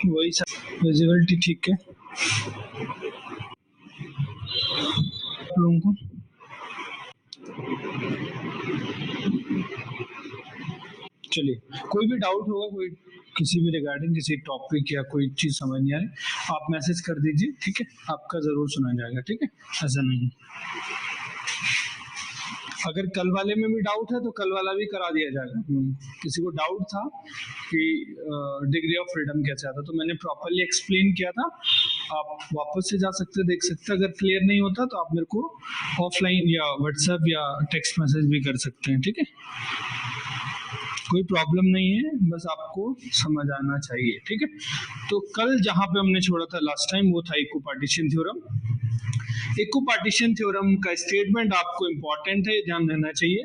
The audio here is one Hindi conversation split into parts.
वही विजिबिलिटी ठीक है आप लोगों को। चलिए, कोई भी डाउट होगा, कोई किसी भी रिगार्डिंग किसी टॉपिक या कोई चीज समझ नहीं आ रही, आप मैसेज कर दीजिए, ठीक है, आपका जरूर सुना जाएगा, ठीक है, ऐसा नहीं। अगर कल वाले में भी डाउट है तो कल वाला भी करा दिया जाएगा। किसी को डाउट था कि डिग्री ऑफ फ्रीडम कैसे आता, तो मैंने प्रॉपरली एक्सप्लेन किया था, आप वापस से जा सकते, देख सकते। अगर क्लियर नहीं होता तो आप मेरे को ऑफलाइन या व्हाट्सएप या टेक्स्ट मैसेज भी कर सकते हैं, ठीक है, कोई प्रॉब्लम नहीं है, बस आपको समझ आना चाहिए, ठीक है। तो कल जहां पे हमने छोड़ा था लास्ट टाइम वो था इक्को पार्टीशन थ्योरम। इक्को पार्टीशन थ्योरम का स्टेटमेंट आपको इंपॉर्टेंट है, ध्यान देना चाहिए,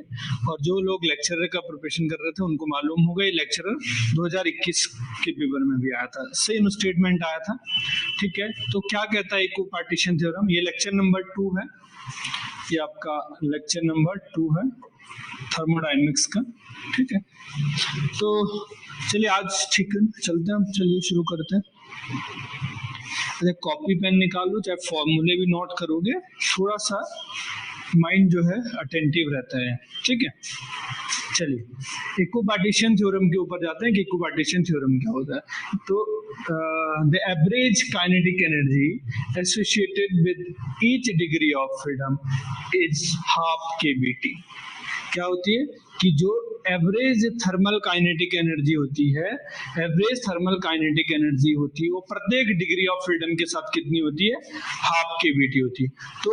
और जो लोग लेक्चरर का प्रिपरेशन कर रहे थे उनको मालूम होगा, ये लेक्चरर 2021 के पेपर में भी आया था, सेम स्टेटमेंट आया था, ठीक है। तो क्या कहता है इक्को पार्टीशन थ्योरम, ये लेक्चर नंबर 2 है, ये आपका लेक्चर नंबर 2 है थर्मोडायनेमिक्स का, ठीक है। तो चलिए आज ठीक है, चलते हैं, चलिए शुरू करते हैं। अरे कॉपी पेन निकाल लो, चाहे फॉर्मूले भी नोट करोगे, थोड़ा सा माइंड जो है अटेंटिव रहता है, ठीक है। चलिए इक्को पार्टीशन थ्योरम के ऊपर जाते हैं कि इक्को पार्टीशन थ्योरम क्या होता है। तो the average kinetic energy associated with each degree of freedom is half KBT. क्या होती है कि जो एवरेज थर्मल काइनेटिक एनर्जी होती है, एवरेज थर्मल काइनेटिक एनर्जी होती है, वो प्रत्येक डिग्री ऑफ फ्रीडम के साथ कितनी होती है, हाफ केबीटी होती है। तो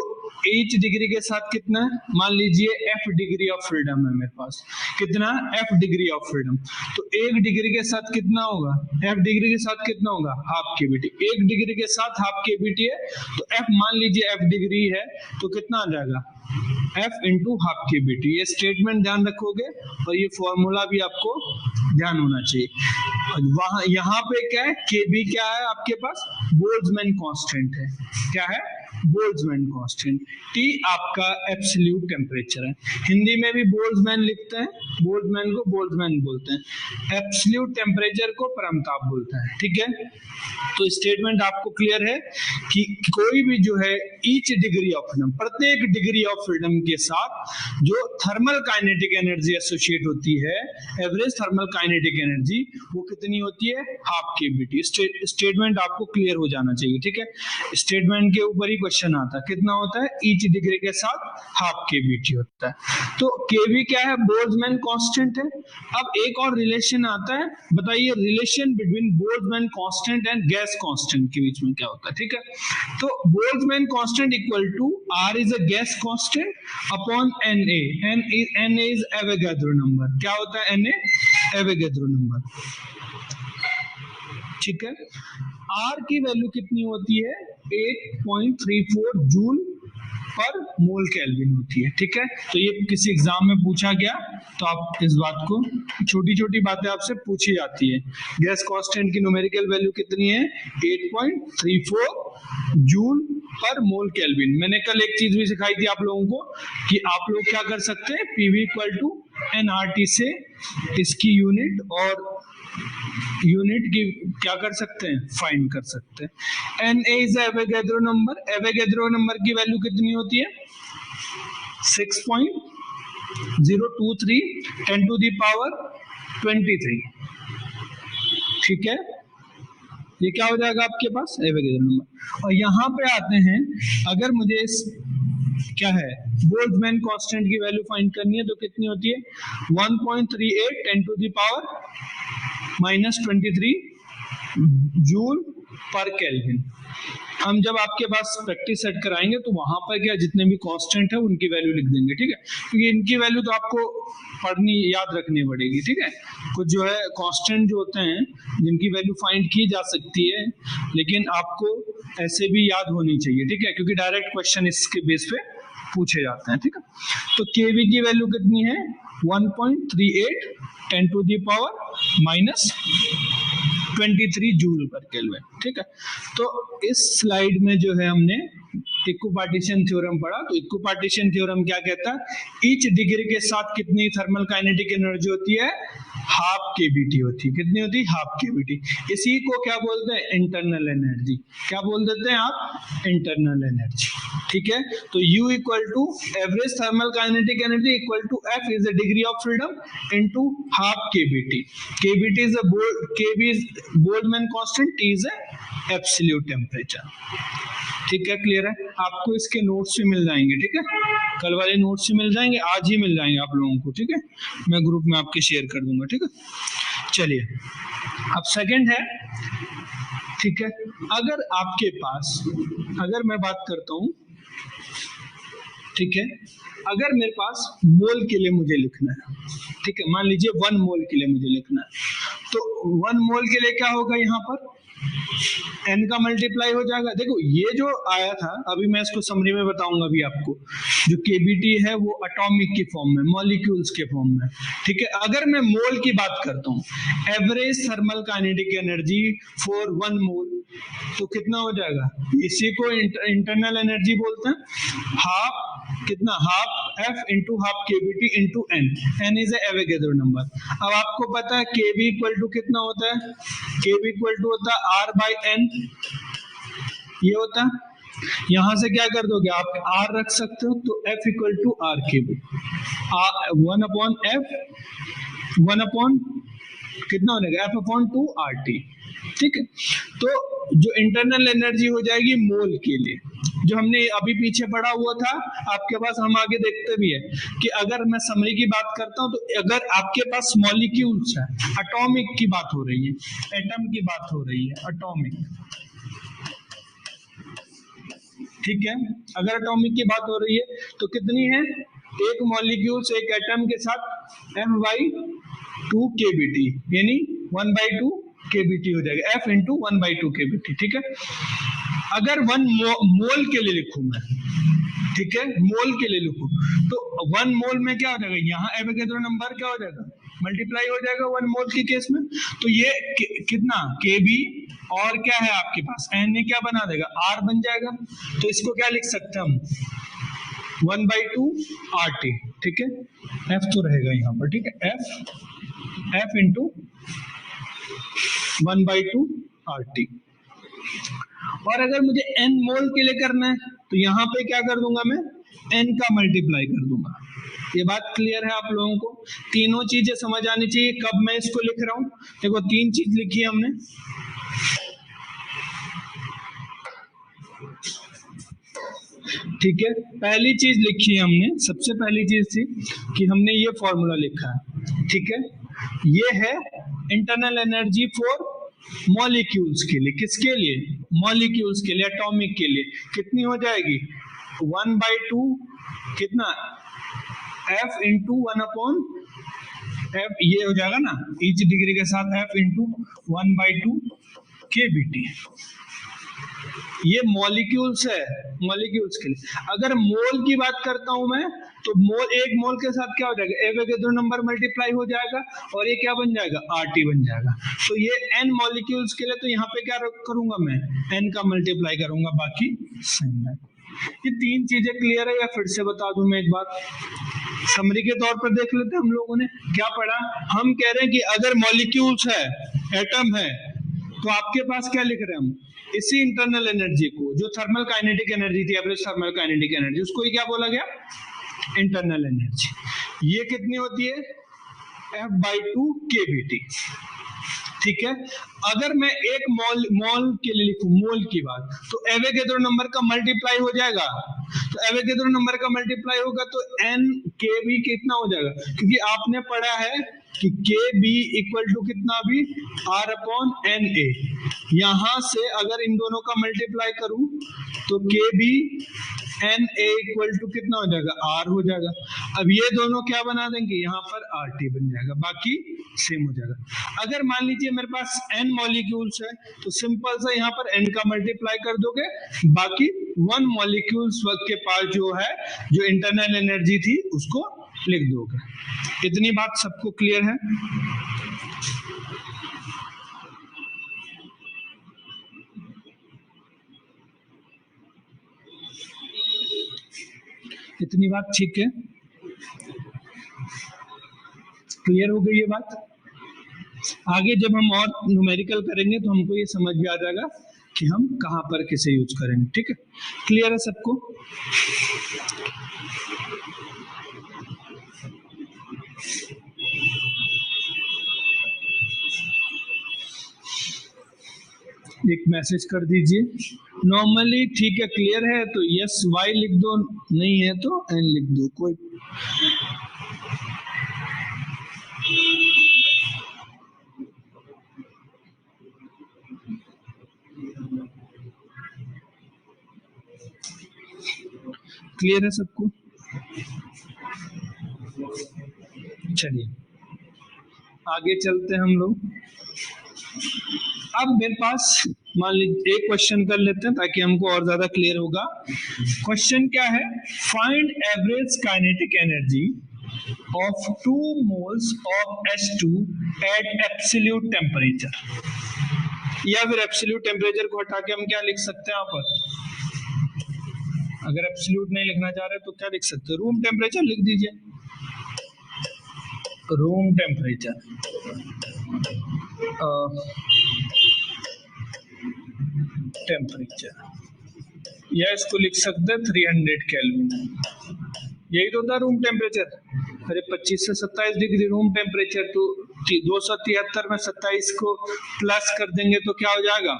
एच डिग्री के साथ कितना है, मान लीजिए एफ डिग्री ऑफ फ्रीडम है मेरे पास, कितना एफ डिग्री ऑफ फ्रीडम, तो एक डिग्री के साथ कितना होगा, एफ डिग्री के साथ कितना होगा, हाफ केबीटी। एक डिग्री के साथ हाफ केबीटी है तो एफ मान लीजिए एफ डिग्री है तो कितना आ जाएगा, एफ इंटू हाफ केबीटी। ये स्टेटमेंट ध्यान रखोगे और ये फॉर्मूला भी आपको ध्यान होना चाहिए। वहां यहाँ पे क्या है, केबी क्या है आपके पास, बोल्ट्जमैन कांस्टेंट है, क्या है, बोल्ट्जमैन कांस्टेंट। टी आपका एब्सोल्यूट टेम्परेचर है, हिंदी में भी बोल्ट्जमैन लिखते हैं, बोल्ट्जमैन को बोल्ट्जमैन बोलते हैं, एब्सोल्यूट टेम्परेचर को परमताप बोलते हैं, ठीक है। तो स्टेटमेंट आपको क्लियर है कि कोई भी जो है ईच डिग्री ऑफ फ्रीडम, प्रत्येक डिग्री ऑफ फ्रीडम के साथ जो थर्मल काइनेटिक एनर्जी एसोसिएट होती है, एवरेज थर्मल काइनेटिक एनर्जी, वो कितनी होती है, हाफ केबीटी। स्टेटमेंट आपको क्लियर हो जाना चाहिए, ठीक है। स्टेटमेंट के ऊपर ही क्वेश्चन आता है, कितना होता है, ईच डिग्री के साथ हाफ केबीटी होता है। तो केबी क्या है, बोल्ट्जमैन कांस्टेंट है। अब एक और रिलेशन आता है, बताइए relation between Boltzmann constant and gas constant के बीच में क्या होता है, ठीक है। तो Boltzmann constant equal to R is a gas constant upon N A, N is Avogadro number. क्या होता है एन ए, एवोगैड्रो नंबर, ठीक है। आर की वैल्यू कितनी होती है, 8.34 जूल पर मोल केल्विन होती है, ठीक है। तो ये किसी एग्जाम में पूछा गया, तो आप इस बात को, छोटी छोटी बातें आपसे पूछी जाती है। गैस कांस्टेंट की न्यूमेरिकल वैल्यू कितनी है, 8.34 जूल पर मोल केल्विन। मैंने कल एक चीज भी सिखाई थी आप लोगों को कि आप लोग क्या कर सकते हैं, पीवी इक्वल टू एनआरटी से इसकी यूनिट और यूनिट की क्या कर सकते हैं, फाइंड कर सकते हैं। N A is Avogadro number, Avogadro number की वैल्यू कितनी होती है, 6.023 10 टू द पावर 23, ठीक है। ये क्या हो जाएगा आपके पास, एवोगैड्रो नंबर। और यहाँ पे आते हैं, अगर मुझे क्या है, बोल्ट्जमैन कांस्टेंट की वैल्यू फाइंड करनी है तो कितनी होती है, 1.38 10 to the power -23 joule per kelvin. हम जब आपके पास प्रैक्टिस सेट कराएंगे तो वहां पर क्या जितने भी कांस्टेंट है उनकी वैल्यू लिख देंगे, ठीक है, क्योंकि इनकी वैल्यू तो आपको पढ़नी याद रखनी पड़ेगी, ठीक है। कुछ जो है कांस्टेंट जो होते हैं जिनकी वैल्यू फाइंड की जा सकती है, लेकिन आपको ऐसे भी याद होनी चाहिए, ठीक है, क्योंकि डायरेक्ट क्वेश्चन इसके बेस पे पूछे जाते हैं, ठीक है। तो केवी की वैल्यू कितनी है, 1.38 10⁻⁻³ जूल पर केल्विन। ठीक है, तो इस स्लाइड में जो है हमने इक्विपार्टीशन थ्योरम पढ़ा। तो इक्विपार्टीशन थ्योरम क्या कहता है, ईच डिग्री के साथ कितनी थर्मल काइनेटिक एनर्जी होती है, हाफ केबीटी होती है। कितनी होती है, हाफ केबीटी। इसी को क्या बोलते हैं, इंटरनल एनर्जी। क्या बोल देते हैं आप, इंटरनल एनर्जी। ठीक है, तो U equal to average thermal kinetic energy equal to F is the degree of freedom into half KBT. KBT is a KB is Boltzmann constant, T is a absolute temperature. ठीक है, क्लियर है। आपको इसके नोट्स भी मिल जाएंगे। ठीक है, कल वाले नोट्स भी मिल जाएंगे, आज ही मिल जाएंगे आप लोगों को। ठीक है, मैं ग्रुप में आपके शेयर कर दूंगा। ठीक है, चलिए अब सेकंड है। ठीक है, अगर आपके पास, अगर मैं बात करता हूं, ठीक है, अगर मेरे पास मोल के लिए मुझे लिखना है, ठीक है, मान लीजिए 1 मोल के लिए मुझे लिखना है, तो 1 मोल के लिए क्या होगा, यहाँ पर n का मल्टीप्लाई हो जाएगा। देखो ये जो आया था, अभी मैं इसको समरी में बताऊंगा अभी आपको। जो केबीटी है वो एटॉमिक की फॉर्म में, मॉलिक्यूल्स के फॉर्म में। ठीक है, अगर मैं मोल की बात करता हूँ, average thermal kinetic energy for 1 मोल, तो कितना हो जाएगा, इसी को इंटरनल एनर्जी बोलते हैं। हाफ कितना, half F into half KBT into N. N is Avogadro number. अब आपको पता है केबी इक्वल टू कितना होता है, केबी इक्वल टू होता है आर बाई एन, ये होता है। यहां से क्या कर दोगे आप, आर रख सकते हो, तो F equal to R KB, 1/f, 1 कितना हो जाएगा, एफ अपॉन 2 आर टी। ठीक है, तो जो इंटरनल एनर्जी हो जाएगी मोल के लिए, जो हमने अभी पीछे पढ़ा हुआ था आपके पास, हम आगे देखते भी है कि अगर मैं समरी की बात करता हूं, तो अगर आपके पास मॉलिक्यूल्स है, एटॉमिक की बात हो रही है, एटम की बात हो रही है, एटॉमिक। ठीक है, अगर एटॉमिक की बात हो रही है तो कितनी है, एक मॉलिक्यूल्स, एक एटम के साथ m/2 केबीटी, यानी 1/2 केबीटी हो जाएगा, f इंटू 1/2 केबीटी। ठीक है, अगर 1 मोल के लिए लिखूं मैं, ठीक है, मोल के लिए लिखूं, तो 1 मोल में क्या हो जाएगा, यहाँ एवोगैड्रो नंबर क्या हो जाएगा, मल्टीप्लाई हो जाएगा 1 मोल के केस में। तो ये कितना, केबी, और क्या है आपके पास, एन ने क्या बना देगा, आर बन जाएगा। तो इसको क्या लिख सकते हैं हम, 1/2 आर टी। ठीक है, एफ तो रहेगा यहाँ पर। ठीक है, एफ इंटू 1/2 आर टी। और अगर मुझे n मोल के लिए करना है, तो यहाँ पे क्या कर दूंगा मैं, n का मल्टीप्लाई कर दूंगा। ये बात क्लियर है आप लोगों को, तीनों चीजें समझ आनी चाहिए कब मैं इसको लिख रहा हूं। देखो 3 चीज लिखी है हमने, ठीक है, पहली चीज लिखी है हमने, सबसे पहली चीज थी कि हमने ये फॉर्मूला लिखा है। ठीक है, ये है इंटरनल एनर्जी फॉर मॉलिक्यूल्स के लिए, किसके लिए, मॉलिक्यूल्स के लिए, एटॉमिक के लिए। कितनी हो जाएगी, 1/2 कितना, एफ इंटू 1/f, ये हो जाएगा ना, ईच डिग्री के साथ f इंटू 1/2 केबीटी। ये मॉलिक्यूल्स है, मॉलिक्यूल्स के लिए। अगर मोल की बात करता हूं मैं, तो मोल, एक मोल के साथ क्या हो जाएगा, एवोगैड्रो नंबर मल्टीप्लाई हो जाएगा, और ये क्या बन जाएगा, आरटी बन जाएगा। तो ये एन मॉलिक्यूल्स के लिए, तो यहाँ पे क्या करूंगा मैं, एन का मल्टीप्लाई करूंगा, बाकी सेम है। ये 3 चीजें क्लियर है, या फिर से बता दूं मैं एक बात, समरी के तौर पर देख लेते हैं। हम लोगों ने क्या पढ़ा, हम कह रहे हैं कि अगर मॉलिक्यूल्स है, एटम है, तो आपके पास क्या लिख रहे हैं हम, इसी इंटरनल एनर्जी को, जो थर्मल काइनेटिक एनर्जी थी, एवरेज थर्मल काइनेटिक एनर्जी, उसको ही क्या बोला गया, इंटरनल एनर्जी। ये कितनी होती है, f/2 केबीटी। ठीक है, अगर मैं एक मोल के लिए लिखूं, मोल की बात, तो एवोगैड्रो नंबर का मल्टीप्लाई हो जाएगा। तो एवोगैड्रो नंबर का मल्टीप्लाई होगा तो एन के बी कितना हो जाएगा, क्योंकि आपने पढ़ा है कि के बी इक्वल टू कितना भी, आर अपॉन एन ए। यहां से अगर इन दोनों का मल्टीप्लाई करूं, तो K B N A equal to कितना हो जाएगा, आर हो जाएगा। अब ये दोनों क्या बना देंगे, यहाँ पर आर टी बन जाएगा, बाकी सेम हो जाएगा। अगर मान लीजिए मेरे पास एन मॉलिक्यूल्स है, तो सिंपल सा यहाँ पर एन का मल्टीप्लाई कर दोगे, बाकी 1 मॉलिक्यूल्स के पास जो है, जो इंटरनल एनर्जी थी, उसको लिख दोगे। इतनी बात सबको क्लियर है? इतनी बात ठीक है? क्लियर हो गई ये बात? आगे जब हम और न्यूमेरिकल करेंगे तो हमको ये समझ में आ जाएगा कि हम कहाँ पर किसे यूज करेंगे। ठीक है, क्लियर है सबको? एक मैसेज कर दीजिए नॉर्मली। ठीक है, क्लियर है तो यस वाई लिख दो, नहीं है तो एन लिख दो। कोई क्लियर है सबको? चलिए आगे चलते हैं हम लोग। अब मेरे पास मान लीजिए एक क्वेश्चन कर लेते हैं ताकि हमको और ज्यादा क्लियर होगा। क्वेश्चन क्या है? Find average kinetic energy of 2 moles of H2 at absolute temperature। या फिर एब्सोल्यूट टेम्परेचर को हटा के हम क्या लिख सकते हैं यहाँ पर? अगर एब्सोल्यूट नहीं लिखना चाह रहे तो क्या लिख सकते हैं? रूम टेम्परेचर लिख दीजिए। रूम टेम्परेचर टेम्परेचर या इसको लिख सकते हैं 300 केल्विन। यही तो था रूम टेम्परेचर। अरे 25 से 27 डिग्री रूम टेम्परेचर, तो 273 में 27 को प्लस कर देंगे तो क्या हो जाएगा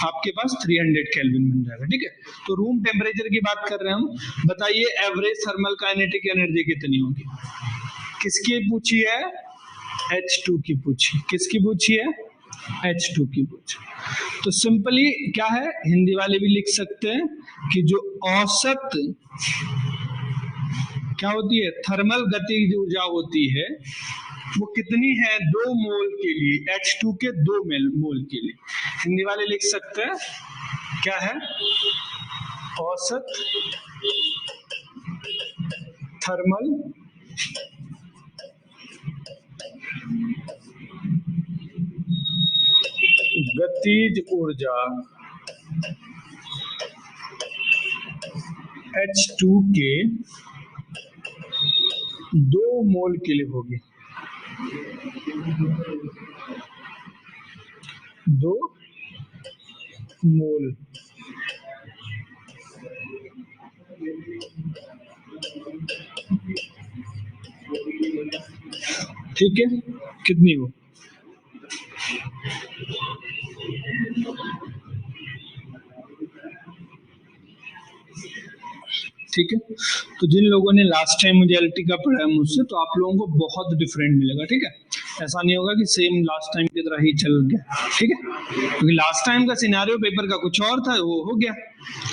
आपके पास? 300 केल्विन बन जाएगा। ठीक है, तो रूम टेम्परेचर की बात कर रहे हैं हम। बताइए एवरेज थर्मल काइनेटिक एनर्जी कितनी होगी? किसकी पूछी है? H2 की पूछी। किसकी पूछी है? H2 की पूछी। तो सिंपली क्या है, हिंदी वाले भी लिख सकते हैं कि जो औसत क्या होती है थर्मल गतिज ऊर्जा होती है वो कितनी है 2 मोल के लिए, H2 के 2 मोल के लिए। हिंदी वाले लिख सकते हैं क्या है? औसत थर्मल गतिज ऊर्जा H2 के 2 मोल के लिए होगी। 2 मोल। ठीक है, कितनी हो? ठीक है, तो जिन लोगों ने लास्ट टाइम मुझे एलटी का पढ़ा है मुझसे, तो आप लोगों को बहुत डिफरेंट मिलेगा। ठीक है, ऐसा नहीं होगा कि सेम लास्ट टाइम की तरह ही चल गया। ठीक है, क्योंकि लास्ट टाइम का सिनेरियो पेपर का कुछ और था, वो हो गया,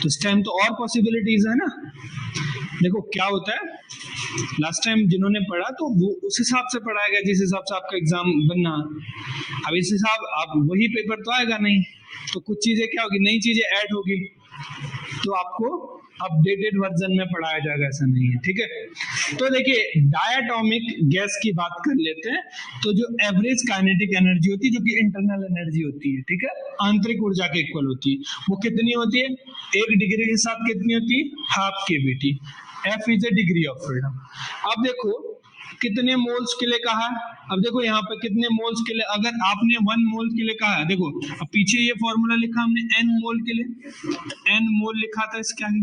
तो इस टाइम तो और पॉसिबिलिटीज है ना। देखो क्या होता है, लास्ट टाइम जिन्होंने पढ़ा तो वो उस हिसाब से पढ़ाया गया जिस हिसाब से आपका एग्जाम बनना। अब इस हिसाब अब वही पेपर तो आएगा नहीं, तो कुछ चीजें क्या होगी, नई चीजें ऐड होगी, तो आपको अपडेटेड वर्जन में पढ़ाया जाएगा, ऐसा नहीं है। ठीक है, तो देखिए डायटोमिक गैस की बात कर लेते हैं। तो जो एवरेज काइनेटिक एनर्जी होती है, जो कि इंटरनल एनर्जी होती है, ठीक है, आंतरिक ऊर्जा के इक्वल होती है, वो कितनी होती है? 1 डिग्री के साथ कितनी होती है? Half KVT. F is a degree of freedom. अब देखो कितने मोल्स के लिए कहा है। अब देखो यहाँ पे कितने मोल्स के लिए, अगर आपने 1 मोल के लिए कहा है, देखो अब पीछे ये फॉर्मूला लिखा हमने n मोल के लिए, n मोल लिखा था इसका ही,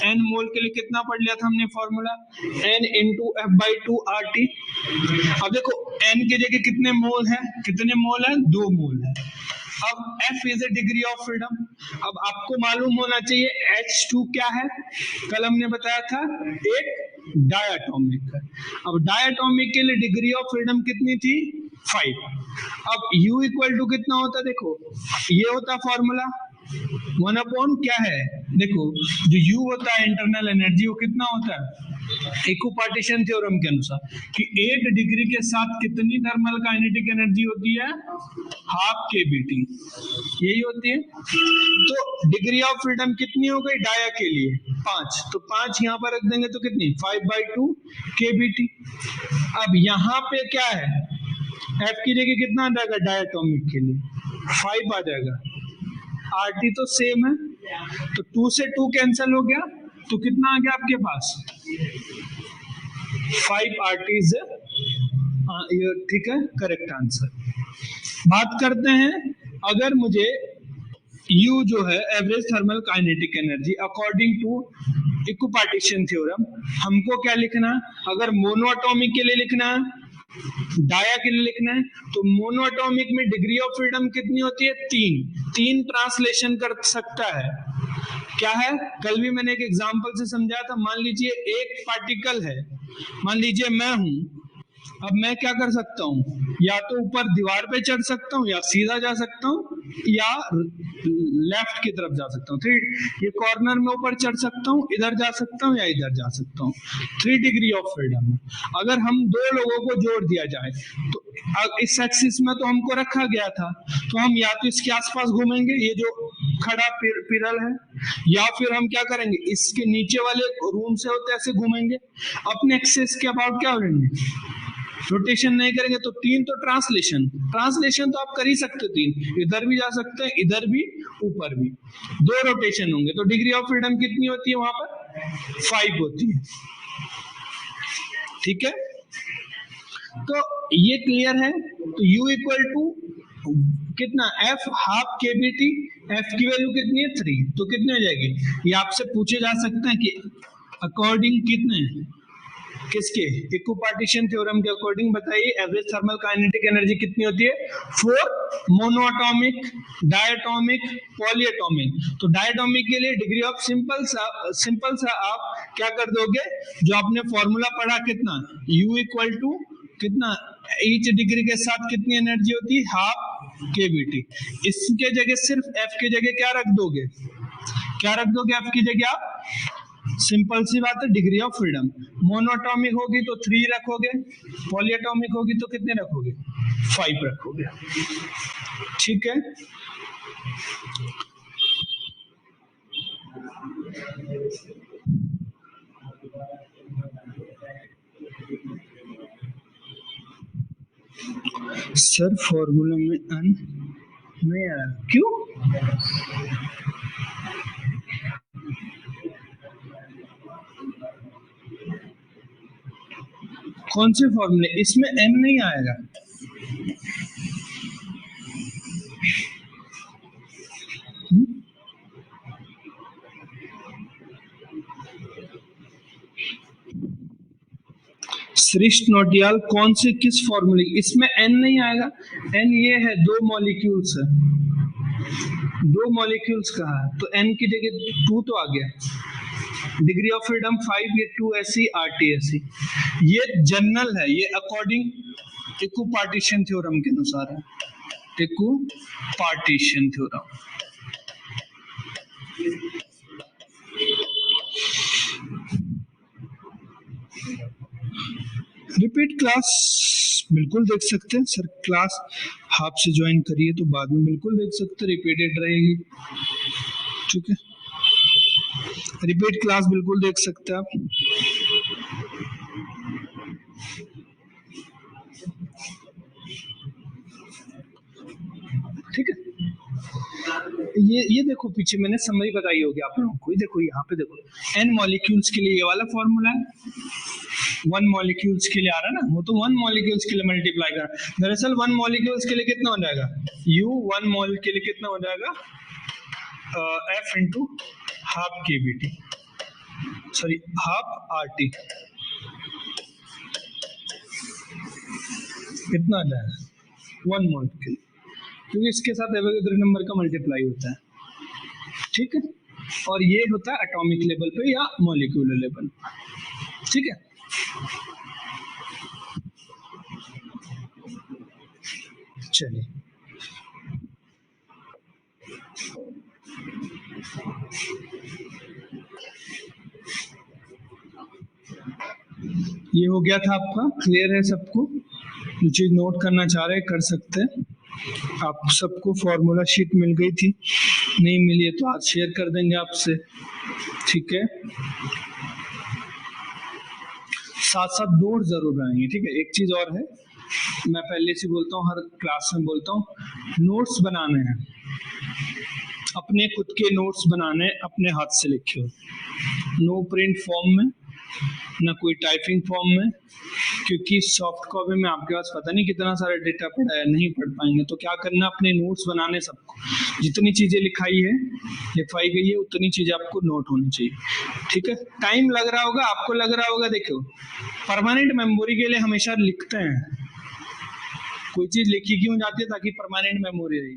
n मोल के लिए कितना पढ़ लिया था हमने formula? n into F by 2 RT। अब देखो n की जगह कितने मोल है? कितने मोल है? 2 मोल है। अब F is a degree of freedom. अब आपको मालूम होना चाहिए H2 क्या है, कल हमने बताया था एक डायटोमिक है। अब डायटोमिक के लिए डिग्री ऑफ फ्रीडम कितनी थी? 5। अब U इक्वल टू कितना होता है? देखो ये होता फॉर्मूला 1 अपॉन क्या है, देखो जो U होता है इंटरनल एनर्जी, वो कितना होता है? इक्विपार्टीशन थ्योरम के अनुसार कि 8 डिग्री के साथ कितनी थर्मल काइनेटिक एनर्जी होती है, हाफ के बीटी, यही होती है। तो डिग्री ऑफ फ्रीडम कितनी हो गई डाया के लिए 5, तो 5 यहां पर रख देंगे तो कितनी 5/2 के बीटी। अब यहां पे क्या है, एफ की जगह कितना आ जाएगा डायटोमिक के लिए 5 आ जाएगा, आरटी तो सेम है, तो 2 से 2 कैंसिल हो गया, तो कितना आ गया आपके पास 5 आरटी इज, ये ठीक है करेक्ट आंसर। बात करते हैं, अगर मुझे U जो है average thermal kinetic energy according to equipartition theorem, हमको क्या लिखना है, अगर मोनोएटॉमिक के लिए लिखना है, डाया के लिए लिखना है, तो मोनोएटॉमिक में डिग्री ऑफ फ्रीडम कितनी होती है 3 ट्रांसलेशन कर सकता है, क्या है, कल भी मैंने एक एग्जांपल से समझाया था। मान लीजिए एक पार्टिकल है, मान लीजिए मैं हूं, अब मैं क्या कर सकता हूँ, या तो ऊपर दीवार पे चढ़ सकता हूँ, या सीधा जा सकता हूँ, या लेफ्ट की तरफ जा सकता हूँ, 3 ये कॉर्नर में ऊपर चढ़ सकता हूँ, इधर जा सकता हूँ या इधर जा सकता हूँ, 3 डिग्री ऑफ फ्रीडम। अगर हम 2 लोगों को जोड़ दिया जाए, तो इस एक्सिस में तो हमको रखा गया था, तो हम या तो इसके आसपास घूमेंगे, ये जो खड़ा पिरल है, या फिर हम क्या करेंगे, इसके नीचे वाले रूम से होते ऐसे घूमेंगे, अपने एक्सेस के अबाउट क्या करेंगे, रोटेशन नहीं करेंगे। तो 3 तो ट्रांसलेशन, ट्रांसलेशन तो आप कर ही सकते हो, 3 इधर भी जा सकते हैं, इधर भी, ऊपर भी, 2 रोटेशन होंगे, तो डिग्री ऑफ फ्रीडम कितनी होती है वहां पर 5 होती है, ठीक है। तो ये क्लियर है, तो U इक्वल टू कितना F half K B T, F की वैल्यू कितनी है 3, तो कितनी हो जाएगी, ये आपसे पूछे जा सकते हैं कि अकॉर्डिंग कितने, किसके, इक्विपार्टीशन थ्योरम के अकॉर्डिंग बताइए एवरेज थर्मल काइनेटिक एनर्जी कितनी होती है 4 मोनोएटॉमिक, डायटोमिक, पॉलीएटॉमिक। तो डायटोमिक के लिए डिग्री ऑफ सिंपल सा आप क्या कर दोगे, जो आपने फॉर्मूला पढ़ा कितना, U इक्वल टू कितना, ईच डिग्री के साथ कितनी एनर्जी होती है हाफ के बीटी, इसके जगह सिर्फ F की जगह क्या रख दोगे, क्या रख दोगे F की जगह आप, सिंपल सी बात है डिग्री ऑफ फ्रीडम, मोनोटॉमिक होगी तो 3 रखोगे, पॉलीएटॉमिक होगी तो कितने रखोगे 5 रखोगे, ठीक है। सर फॉर्मूला में अन नहीं आया क्यों, कौन से फॉर्मूले, इसमें n नहीं आएगा, श्रेष्ठ नोटियाल कौन से किस फॉर्मूले, इसमें n नहीं आएगा, n ये है 2 मॉलिक्यूल्स है, 2 मॉलिक्यूल्स का है, तो n की जगह 2 तो आ गया, डिग्री ऑफ फ्रीडम 5, ये 2 ऐसी आरटी ऐसी, ये जनरल है, ये अकॉर्डिंग इक्विपार्टीशन थ्योरम के अनुसार है, इक्विपार्टीशन थ्योरम। रिपीट क्लास बिल्कुल देख सकते हैं सर, क्लास हाफ से ज्वाइन करिए तो बाद में बिल्कुल देख सकते हैं, रिपीटेड रहेगी, ठीक है, रिपीट क्लास बिल्कुल देख सकते हैं आप। ठीक है, ये देखो पीछे मैंने समरी बताई होगी आप लोगों को, देखो यहाँ पे देखो n मॉलिक्यूल्स के लिए ये वाला फॉर्मूला है, 1 मॉलिक्यूल्स के लिए आ रहा है ना, वो तो 1 मॉलिक्यूल्स के लिए मल्टीप्लाई कर, दरअसल 1 मॉलिक्यूल्स के लिए कितना हो जाएगा, U 1 मॉल के लिए कितना हो जाएगा F into half K B T, sorry half R T, कितना आ जाएगा 1 मोल के लिए, क्योंकि इसके साथ एवोगैड्रो नंबर का मल्टीप्लाई होता है, ठीक है, और ये होता है एटॉमिक लेवल पे या मॉलिक्यूलर लेवल, ठीक है। चलिए ये हो गया था आपका, क्लियर है सबको? जो चीज नोट करना चाह रहे हैं कर सकते हैं। आप सबको फॉर्मूला शीट मिल गई थी? नहीं मिली है तो आज शेयर कर देंगे आपसे, ठीक है? साथ साथ नोट जरूर बनाएंगे, ठीक है? एक चीज और है, मैं पहले से बोलता हूँ, हर क्लास में बोलता हूँ, नोट्स बनाने हैं, अपने खुद के नोट्स बनाने हैं, अपने हाथ से लिखे हो, नो प्रिंट फॉर्म में, ना कोई टाइपिंग फॉर्म में, क्योंकि सॉफ्ट कॉपी में आपके पास पता नहीं कितना सारा डेटा पड़ा है, नहीं पढ़ पाएंगे। तो क्या करना, अपने नोट्स बनाने सबको, जितनी चीजें लिखाई गई है उतनी चीजें आपको नोट होनी चाहिए, ठीक है? टाइम लग रहा होगा आपको, लग रहा होगा, देखो परमानेंट मेमोरी के लिए हमेशा लिखते हैं, कोई चीज लिखी क्यों जाती है, ताकि परमानेंट मेमोरी रही।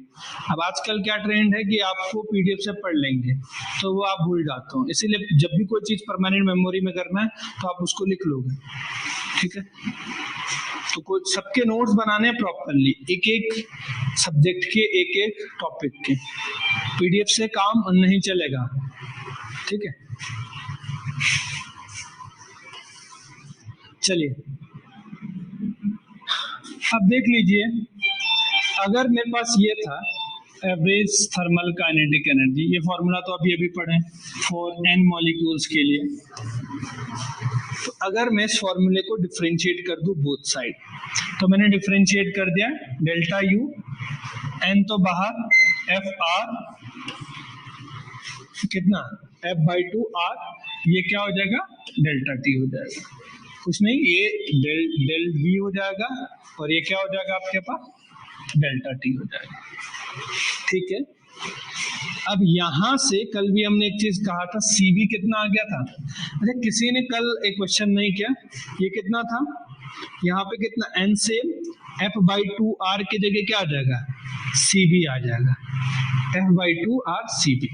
अब आजकल क्या ट्रेंड है कि आपको पीडीएफ से पढ़ लेंगे तो वो आप भूल जाते हो, इसीलिए जब भी कोई चीज परमानेंट मेमोरी में करना है तो आप उसको लिख लोगे, ठीक है? तो कुछ सबके नोट्स बनाने हैं प्रॉपरली, एक एक सब्जेक्ट के, एक एक टॉपिक के। पीडीएफ से काम नहीं चलेगा, ठीक है? चलिए अब देख लीजिए, अगर मेरे पास ये था एवरेज थर्मल काइनेटिक एनर्जी, ये फॉर्मूला तो अभी अभी पढ़े फॉर एन मॉलिक्यूल्स के लिए, तो अगर मैं इस फॉर्मूले को डिफरेंशिएट कर दूं बोथ साइड, तो मैंने डिफरेंशिएट कर दिया, डेल्टा यू, एन तो बाहर, एफ आर कितना, एफ बाई टू आर, ये क्या हो जाएगा, डेल्टा टी हो जाएगा, कुछ नहीं, ये डेल वी हो जाएगा, और ये क्या हो जाएगा आपके पास, डेल्टा टी हो जाएगा, ठीक है? अब यहां से कल भी हमने एक चीज कहा था, सीबी कितना आ गया था? अच्छा, किसी ने कल एक क्वेश्चन नहीं किया, ये कितना था, यहाँ पे कितना, एन से एफ बाई टू आर की जगह क्या आ जाएगा, सीबी आ जाएगा, F by two R CB.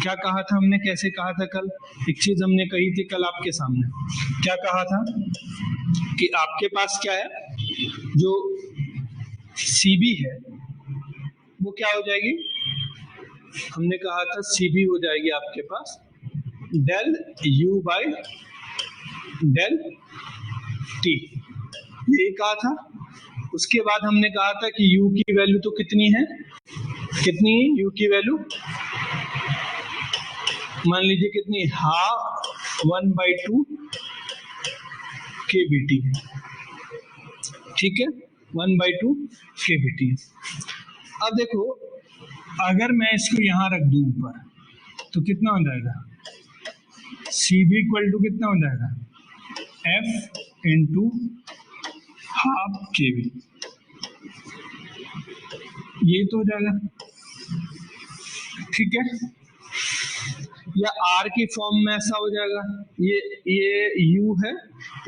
क्या कहा था हमने, कैसे कहा था कल? एक चीज हमने कही थी कल आपके सामने, क्या कहा था कि आपके पास क्या है, जो सीबी है वो क्या हो जाएगी, हमने कहा था सीबी हो जाएगी आपके पास del U by del T, यही कहा था। उसके बाद हमने कहा था कि यू की वैल्यू तो कितनी है, कितनी है यू की वैल्यू, मान लीजिए कितनी, हाफ 1/2 के बी टी, ठीक है, 1/2 के बी टी। अब देखो, अगर मैं इसको यहां रख दूं ऊपर, तो कितना हो जाएगा, सी बी इक्वल टू कितना हो जाएगा, F into half K B, ये तो हो जाएगा, ठीक है? या आर की फॉर्म में ऐसा हो जाएगा, ये यू है,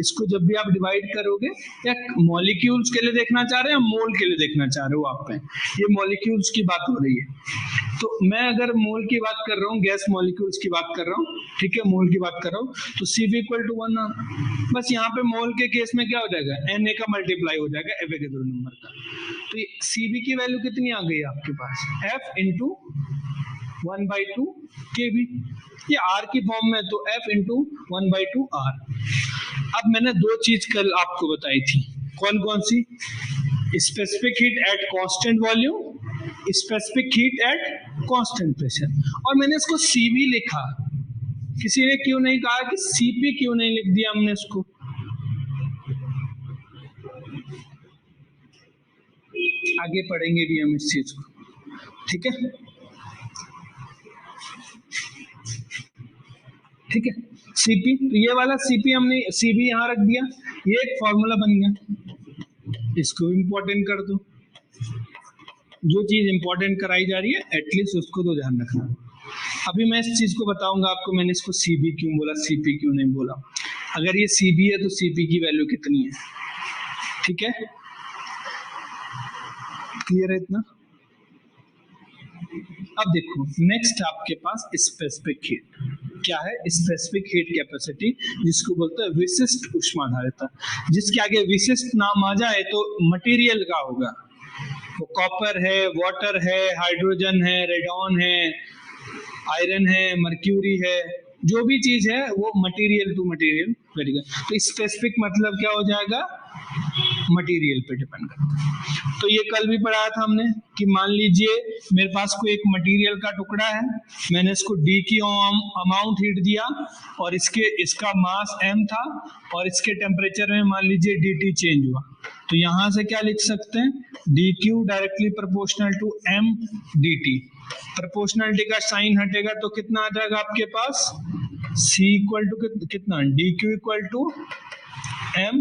इसको जब भी आप डिवाइड करोगे, या मॉलिक्यूल्स के लिए देखना चाह रहे हैं या मोल के लिए देखना चाह रहे हो आप पे, ये मॉलिक्यूल्स की बात हो रही है, तो मैं अगर मोल की बात कर रहा हूँ, गैस मॉलिक्यूल्स की बात कर रहा हूँ, ठीक है, मोल की बात कर रहा हूँ, तो सी बी इक्वल टू 1, बस यहाँ पे मोल के केस में क्या हो जाएगा, एन ए का मल्टीप्लाई हो जाएगा एवोगैड्रो नंबर का, तो सी बी की वैल्यू कितनी आ गई आपके पास, एफ इंटू 1/2 के बी, ये आर की फॉर्म में, तो एफ इंटू 1/2 आर। अब मैंने दो चीज कल आपको बताई थी, कौन कौन सी, specific heat at constant volume, specific heat at constant pressure, और मैंने इसको सीवी लिखा, किसी ने क्यों नहीं कहा कि सीपी क्यों नहीं लिख दिया हमने इसको, आगे पढ़ेंगे भी हम इस चीज को, ठीक है, ठीक है? सीपी, तो ये वाला सीपी हमने सीबी यहां रख दिया, ये एक फॉर्मूला बन गया, इसको इंपॉर्टेंट कर दो, जो चीज इंपॉर्टेंट कराई जा रही है एटलीस्ट उसको तो ध्यान रखना। अभी मैं इस चीज को बताऊंगा आपको, मैंने इसको सीबी क्यों बोला, सीपी क्यों नहीं बोला। अगर ये सीबी है तो सीपी की वैल्यू कितनी है, ठीक है, क्लियर है इतना? अब देखो नेक्स्ट आपके पास स्पेसिफिक हीट, क्या है, स्पेसिफिक हीट कैपेसिटी, जिसको बोलते हैं विशिष्ट ऊष्माधारिता, जिसके आगे विशिष्ट नाम आ जाए तो मटेरियल का होगा, वो कॉपर है, वाटर है, हाइड्रोजन है, रेडॉन है, आयरन है, मर्क्यूरी है, जो भी चीज है वो material to material very good. तो स्पेसिफिक मतलब क्या हो जाएगा, मटेरियल पे डिपेंड करता है। तो ये कल भी पढ़ाया था हमने कि मान लीजिए मेरे पास कोई एक मटेरियल का टुकड़ा है, मैंने इसको डी की अमाउंट हीट दिया और इसका मास m था और इसके टेम्परेचर में मान लीजिए dt चेंज हुआ, तो यहां से क्या लिख सकते हैं, dq directly proportional to m dt। Proportionality का साइन हटेगा तो कितना आ जाएगा आपके पास, c इक्वल टू कितना, dq equal to m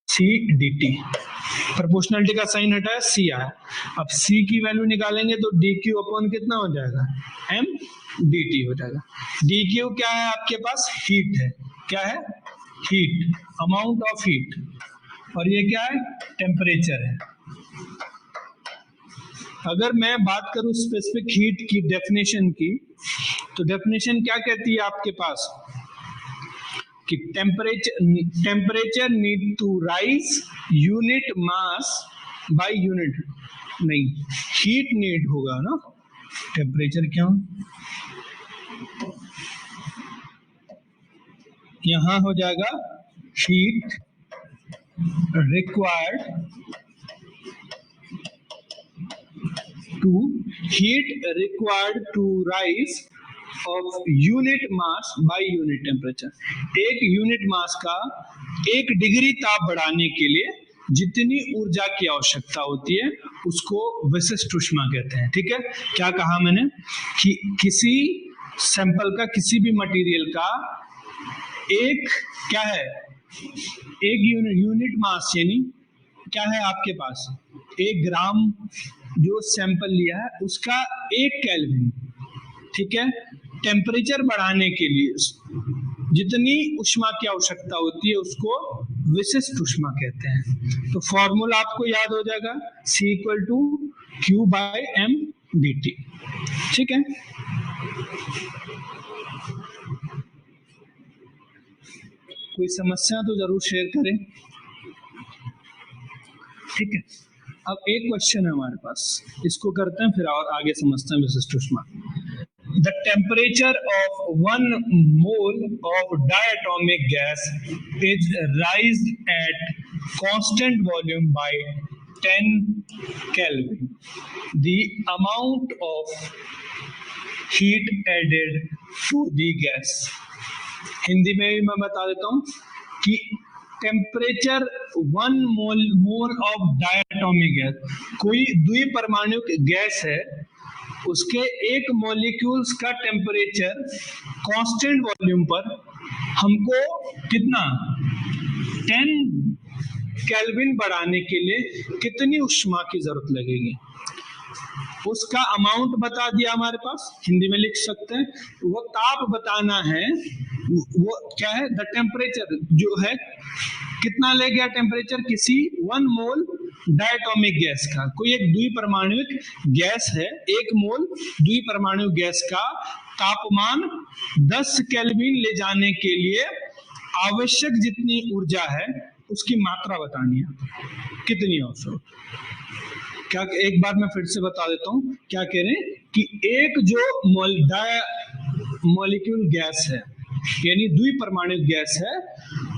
c dt। Proportionality का साइन हटाया, c आया। अब c की वैल्यू निकालेंगे तो dq अपॉन कितना हो जाएगा, m dt हो जाएगा। dq क्या है आपके पास, हीट है, क्या है, हीट, अमाउंट ऑफ हीट, और ये क्या है, टेम्परेचर है। अगर मैं बात करूं स्पेसिफिक हीट की डेफिनेशन की, तो डेफिनेशन क्या कहती है आपके पास कि temperature need to rise unit mass by unit, नहीं, हीट नीड होगा ना, टेम्परेचर क्या यहां हो जाएगा, heat required to rise of unit mass by unit temperature. एक यूनिट मास का 1 डिग्री ताप बढ़ाने के लिए जितनी ऊर्जा की आवश्यकता होती है उसको विशिष्ट ऊष्मा कहते हैं। ठीक है, क्या कहा मैंने कि किसी सैंपल का, किसी भी मटेरियल का एक क्या है, एक यूनिट मास यानी क्या है आपके पास, 1 ग्राम जो सैंपल लिया है उसका 1 केल्विन, ठीक है, टेम्परेचर बढ़ाने के लिए जितनी ऊष्मा की आवश्यकता होती है उसको विशिष्ट ऊष्मा कहते हैं। तो फॉर्मूला आपको याद हो जाएगा, C equal to Q by M D T. ठीक है, कोई समस्या तो जरूर शेयर करें। ठीक है, अब एक क्वेश्चन है हमारे पास, इसको करते हैं फिर और आगे समझते हैं विशिष्ट ऊष्मा। The temperature of 1 mole of diatomic gas is raised at constant volume by 10 Kelvin. The amount of heat added to the gas. Hindi में भी मैं बता देता हूँ कि temperature 1 mole of diatomic gas, कोई द्विपरमाणुक गैस है, उसके एक मॉलिक्यूल्स का टेम्परेचर कांस्टेंट वॉल्यूम पर हमको कितना 10 केल्विन बढ़ाने के लिए कितनी ऊष्मा की जरूरत लगेगी, उसका अमाउंट बता दिया हमारे पास, हिंदी में लिख सकते हैं, वो ताप बताना है, वो क्या है, द टेम्परेचर जो है कितना ले गया टेम्परेचर किसी 1 मोल डायटोमिक गैस का, कोई एक द्विपरमाणुक गैस है, 1 मोल द्विपरमाणुक गैस का तापमान 10 केल्विन ले जाने के लिए आवश्यक जितनी ऊर्जा है उसकी मात्रा बतानी है, कितनी आवश्यक। क्या, एक बार मैं फिर से बता देता हूं, क्या कह रहे हैं कि एक जो मॉलिक्यूल गैस है यानी द्विपरमाणुक गैस है,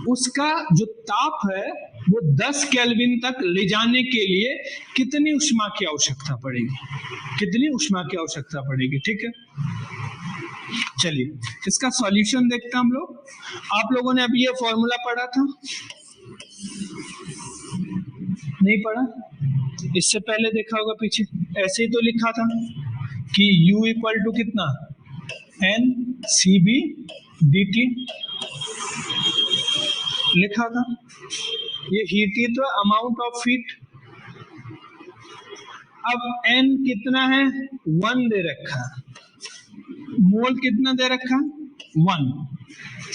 उसका जो ताप है वो 10 केल्विन तक ले जाने के लिए कितनी ऊष्मा की आवश्यकता पड़ेगी, कितनी ऊष्मा की आवश्यकता पड़ेगी। ठीक है, चलिए इसका सॉल्यूशन देखते हैं हम लोग। आप लोगों ने अभी ये फॉर्मूला पढ़ा था, नहीं पढ़ा, इससे पहले देखा होगा पीछे, ऐसे ही तो लिखा था कि U इक्वल टू कितना N CB dt लिखा था, ये हीट ही तो अमाउंट ऑफ हीट। अब N कितना है, 1 दे रखा, मोल कितना दे रखा 1,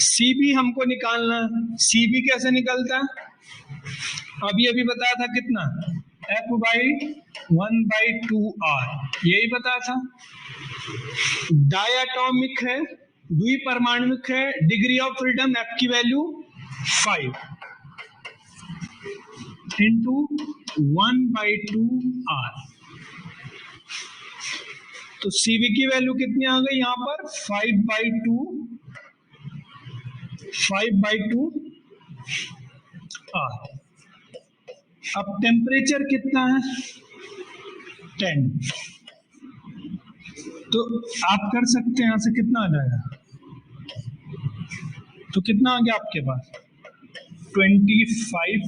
CB हमको निकालना, CB कैसे निकलता है, अभी अभी बताया था कितना, F बाई 1/2R, यही बताया था। डायटोमिक है, द्विपरमाणुक है, डिग्री ऑफ फ्रीडम F की वैल्यू 5 इंटू 1/2R, तो CV की वैल्यू कितनी आ गई यहाँ पर 5/2 5/2 R। अब टेम्परेचर कितना है 10, तो आप कर सकते हैं, यहां से कितना आ जाएगा, तो कितना आ गया आपके पास 25R।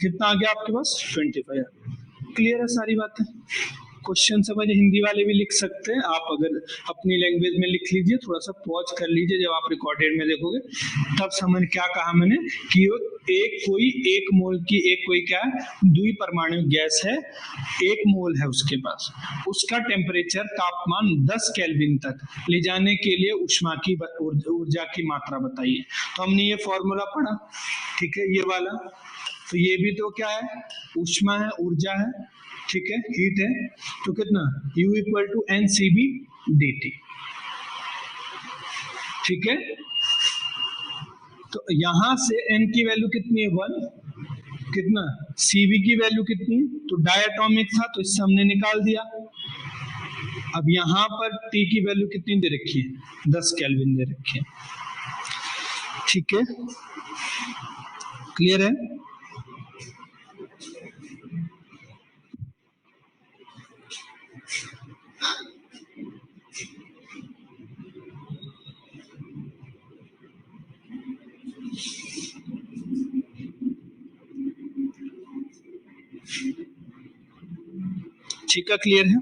कितना आ गया आपके पास 25R। क्लियर है सारी बातें। क्वेश्चन समझ हिंदी वाले भी लिख सकते हैं आप, अगर अपनी लैंग्वेज में लिख लीजिए, थोड़ा सा पॉज कर लीजिए जब आप रिकॉर्डेड में देखोगे तब समझ क्या कहा मैंने कि एक मोल की एक कोई क्या है द्विपरमाणु गैस है, 1 मोल है उसके पास, उसका टेम्परेचर तापमान 10 केल्विन तक ले जाने के लिए ऊष्मा की ऊर्जा की मात्रा बताइए। तो हमने ये फॉर्मूला पढ़ा, ठीक है, ये वाला। तो ये भी तो क्या है, ऊष्मा है, ऊर्जा है, ठीक है, हीट है। तो कितना U equal to NCV dt, ठीक है। तो यहां से N की वैल्यू कितनी है 1, कितना CV की वैल्यू कितनी है, तो डायटोमिक था तो इससे हमने निकाल दिया। अब यहां पर T की वैल्यू कितनी दे रखी है 10 केल्विन दे रखी है, ठीक है, क्लियर है। ठीक है, क्लियर है।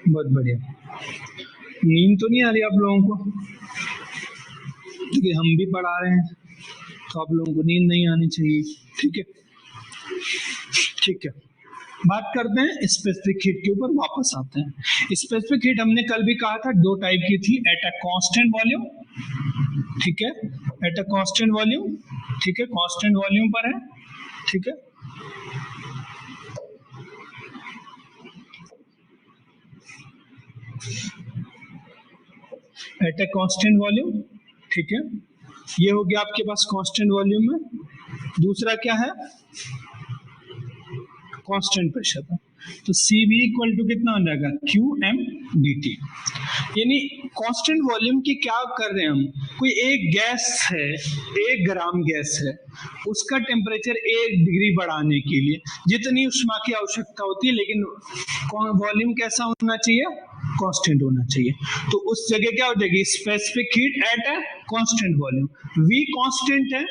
बहुत बढ़िया। नींद तो नहीं आ रही आप लोगों को, क्योंकि हम भी पढ़ा रहे हैं तो आप लोगों को नींद नहीं आनी चाहिए, ठीक है, ठीक है। बात करते हैं स्पेसिफिक हीट के ऊपर, वापस आते हैं। स्पेसिफिक हीट हमने कल भी कहा था 2 टाइप की थी, एट अ कांस्टेंट वॉल्यूम, ठीक है, एट अ कांस्टेंट वॉल्यूम, ठीक है, कांस्टेंट वॉल्यूम पर है, ठीक है, एट अ कांस्टेंट वॉल्यूम, ठीक है, ये हो गया आपके पास कांस्टेंट वॉल्यूम में। दूसरा क्या है, कांस्टेंट प्रेशर पर। तो CV इक्वल टू कितना हो जाएगा QM/dt। यानी कांस्टेंट वॉल्यूम की क्या कर रहे हैं हम, कोई एक गैस है, 1 ग्राम गैस है, उसका टेम्परेचर 1 डिग्री बढ़ाने के लिए जितनी ऊष्मा की आवश्यकता होती है, लेकिन वॉल्यूम कैसा होना चाहिए, कांस्टेंट होना चाहिए। तो उस जगह क्या हो जाएगी, specific heat eight a constant volume. V constant है,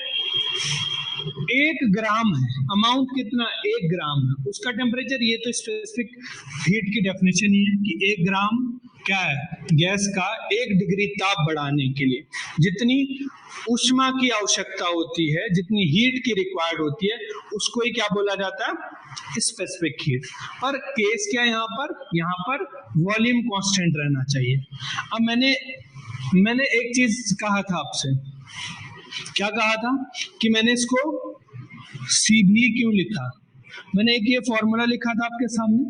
1 ग्राम है, अमाउंट कितना 1 ग्राम है, उसका टेम्परेचर, ये तो स्पेसिफिक हीट की डेफिनेशन ही है कि 1 ग्राम क्या है गैस का 1 डिग्री ताप बढ़ाने के लिए जितनी ऊष्मा की आवश्यकता होती है, जितनी हीट की रिक्वायर्ड होती है, उसको ही क्या बोला जाता है स्पेसिफिक हीट। पर केस क्या है यहाँ पर वॉल्यूम कांस्टेंट रहना चाहिए। अब मैंने एक चीज कहा था आपसे, क्या कहा था कि मैंने इसको CV क्यों लिखा, मैंने एक ये फॉर्मूला लिखा था आपके सामने,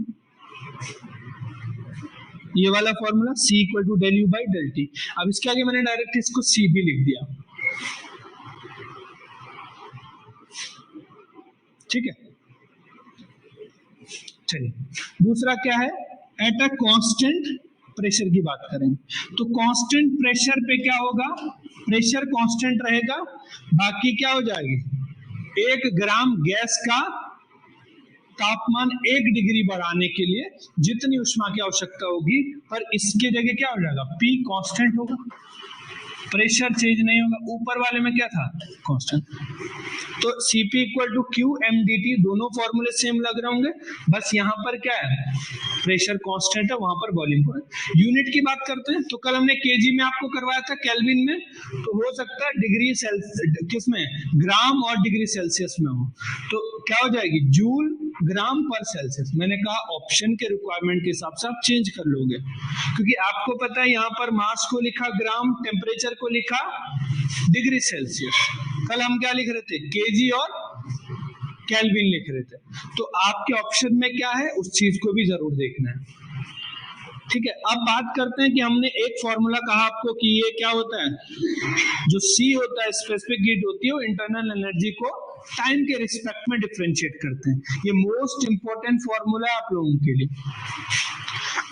ये वाला formula C equal to del U by del T। अब इसके आगे मैंने डायरेक्ट इसको CV लिख दिया, ठीक है। चलिए दूसरा क्या है, एट अ कांस्टेंट प्रेशर की बात करें, तो कांस्टेंट प्रेशर पे क्या होगा, प्रेशर कांस्टेंट रहेगा, बाकी क्या हो जाएगी, 1 ग्राम गैस का तापमान 1 डिग्री बढ़ाने के लिए जितनी ऊष्मा की आवश्यकता होगी, पर इसके जगह क्या हो जाएगा, P कांस्टेंट होगा, प्रेशर चेंज नहीं होगा। ऊपर वाले में क्या था, कांस्टेंट। तो Cp इक्वल टू QM/dt, दोनों फॉर्मूले सेम लग रहे होंगे, बस यहाँ पर क्या है, प्रेशर कांस्टेंट है, वहां पर वॉल्यूम कांस्टेंट। यूनिट की बात करते हैं तो कल हमने केजी में आपको करवाया था, केल्विन में, तो हो सकता है डिग्री सेल्सियस किसमें, ग्राम और डिग्री सेल्सियस में हो, तो क्या हो जाएगी जूल ग्राम पर सेल्सियस। मैंने कहा ऑप्शन के रिक्वायरमेंट के हिसाब से आप चेंज कर लोगे, क्योंकि आपको पता है यहाँ पर मास को लिखा ग्राम, टेम्परेचर को लिखा डिग्री सेल्सियस। कल हम क्या लिख रहे थे, केजी और केल्विन लिख रहे थे। तो आपके ऑप्शन में क्या है उस चीज को भी जरूर देखना है, ठीक है, अब बात करते हैं कि हमने एक फॉर्मूला कहा आपको कि ये क्या होता है, जो सी होता है स्पेसिफिक हीट होती है, वो इंटरनल एनर्जी को टाइम के रिस्पेक्ट में डिफरेंशिएट करते हैं। ये मोस्ट इंपॉर्टेंट फॉर्मूला है आप लोगों के लिए।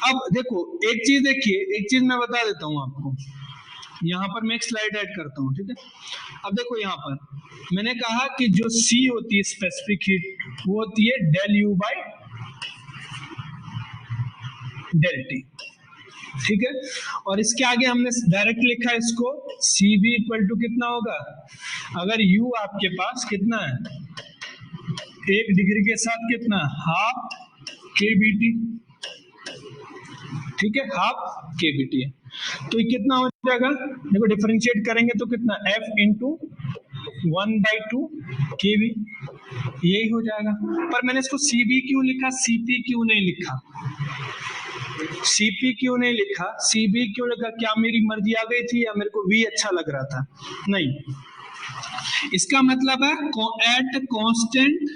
अब देखो एक चीज, देखिए एक चीज मैं बता देता हूं आपको, यहाँ पर मैं एक स्लाइड ऐड करता हूँ, ठीक है। अब देखो यहाँ पर मैंने कहा कि जो सी होती है स्पेसिफिक हीट, वो होती है del U by del T, ठीक है। और इसके आगे हमने डायरेक्ट लिखा है इसको, सी बी इक्वल टू कितना होगा, अगर यू आपके पास कितना है 1 डिग्री के साथ कितना, हाफ के बी टी, ठीक है, हाफ के बी टी है। तो ये कितना हो जाएगा, देखो डिफरेंशिएट करेंगे तो कितना, एफ इंटू 1/2 के बी, यही हो जाएगा। पर मैंने इसको सी बी क्यों लिखा, सी पी क्यों नहीं लिखा, सीपी क्यों नहीं लिखा, सीबी क्यों लिखा, क्या मेरी मर्जी आ गई थी या मेरे को वी अच्छा लग रहा था, नहीं। इसका मतलब है at constant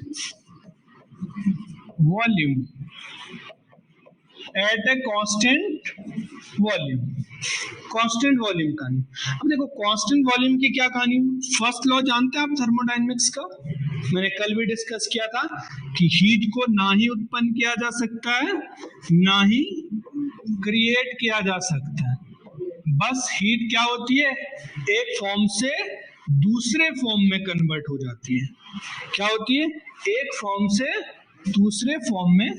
volume, at a constant volume, constant volume कहानी। अब देखो कांस्टेंट वॉल्यूम की क्या कहानी, फर्स्ट लॉ जानते हैं आप थर्मोडायनेमिक्स का, मैंने कल भी डिस्कस किया था कि हीट को ना ही उत्पन्न किया जा सकता है ना ही क्रिएट किया जा सकता है, बस हीट क्या होती है, एक फॉर्म से दूसरे फॉर्म में कन्वर्ट हो जाती है। क्या होती है, एक फॉर्म से दूसरे फॉर्म में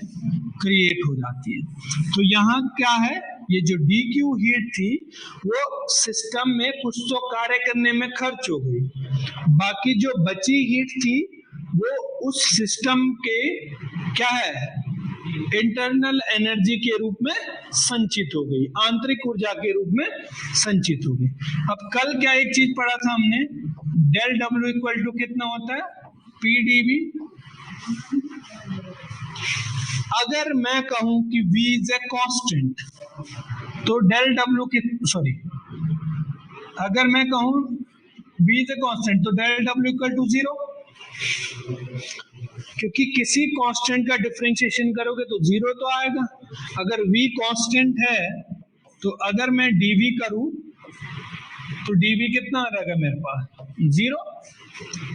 क्रिएट हो जाती है। तो यहाँ क्या है, ये जो डी क्यू हीट थी वो सिस्टम में कुछ तो कार्य करने में खर्च हो गई, बाकी जो बची हीट थी वो उस सिस्टम के क्या है, इंटरनल एनर्जी के रूप में संचित हो गई, आंतरिक ऊर्जा के रूप में संचित हो गई। अब कल क्या एक चीज पढ़ा था हमने, डेल डब्ल्यू इक्वल टू कितना होता है, पीडीवी। अगर मैं कहूं कि V इज ए कांस्टेंट, तो डेल डब्ल्यू की, सॉरी, अगर मैं कहूं V इज ए कांस्टेंट तो डेल डब्ल्यू इक्वल टू 0, क्योंकि किसी कांस्टेंट का डिफरेंशिएशन करोगे तो 0 तो आएगा। अगर V कांस्टेंट है तो अगर मैं dV करूं तो dV कितना आ जाएगा मेरे पास, 0,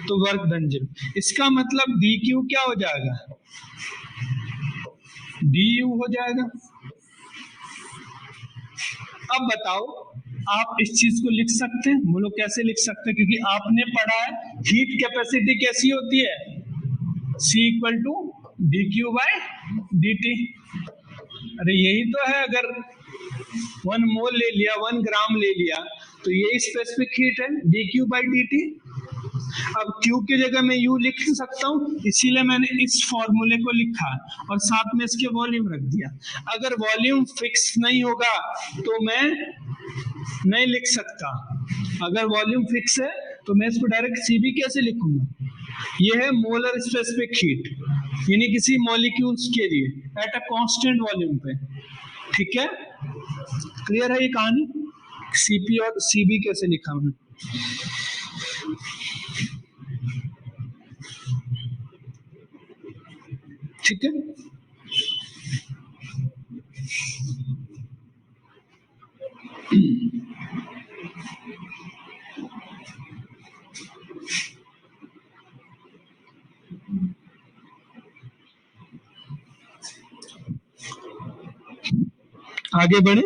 तो वर्क डन 0। इसका मतलब dQ क्या हो जाएगा, du हो जाएगा। अब बताओ आप इस चीज को लिख सकते हैं, बोलो कैसे लिख सकते हैं, क्योंकि आपने पढ़ा है हीट कैपेसिटी कैसी होती है, C equal to D Q by D T. अरे यही तो है, अगर 1 मोल ले लिया, 1 ग्राम ले लिया, तो यही स्पेसिफिक हीट है, D Q by D T. अब Q की जगह मैं U लिख सकता हूँ, इसीलिए मैंने इस फॉर्मूले को लिखा और साथ में इसके वॉल्यूम रख दिया। अगर वॉल्यूम फिक्स नहीं होगा तो मैं नहीं लिख सकता, अगर वॉल्यूम फिक्स है तो मैं इसको डायरेक्ट सीबी कैसे लिखूंगा, यह है मोलर स्पेसिफिक हीट, यानी किसी मॉलिक्यूल्स के लिए एट अ कांस्टेंट वॉल्यूम पे, ठीक है। क्लियर है ये कहानी, सीपी और सीबी कैसे लिखा हमने, ठीक है। आगे बढ़े,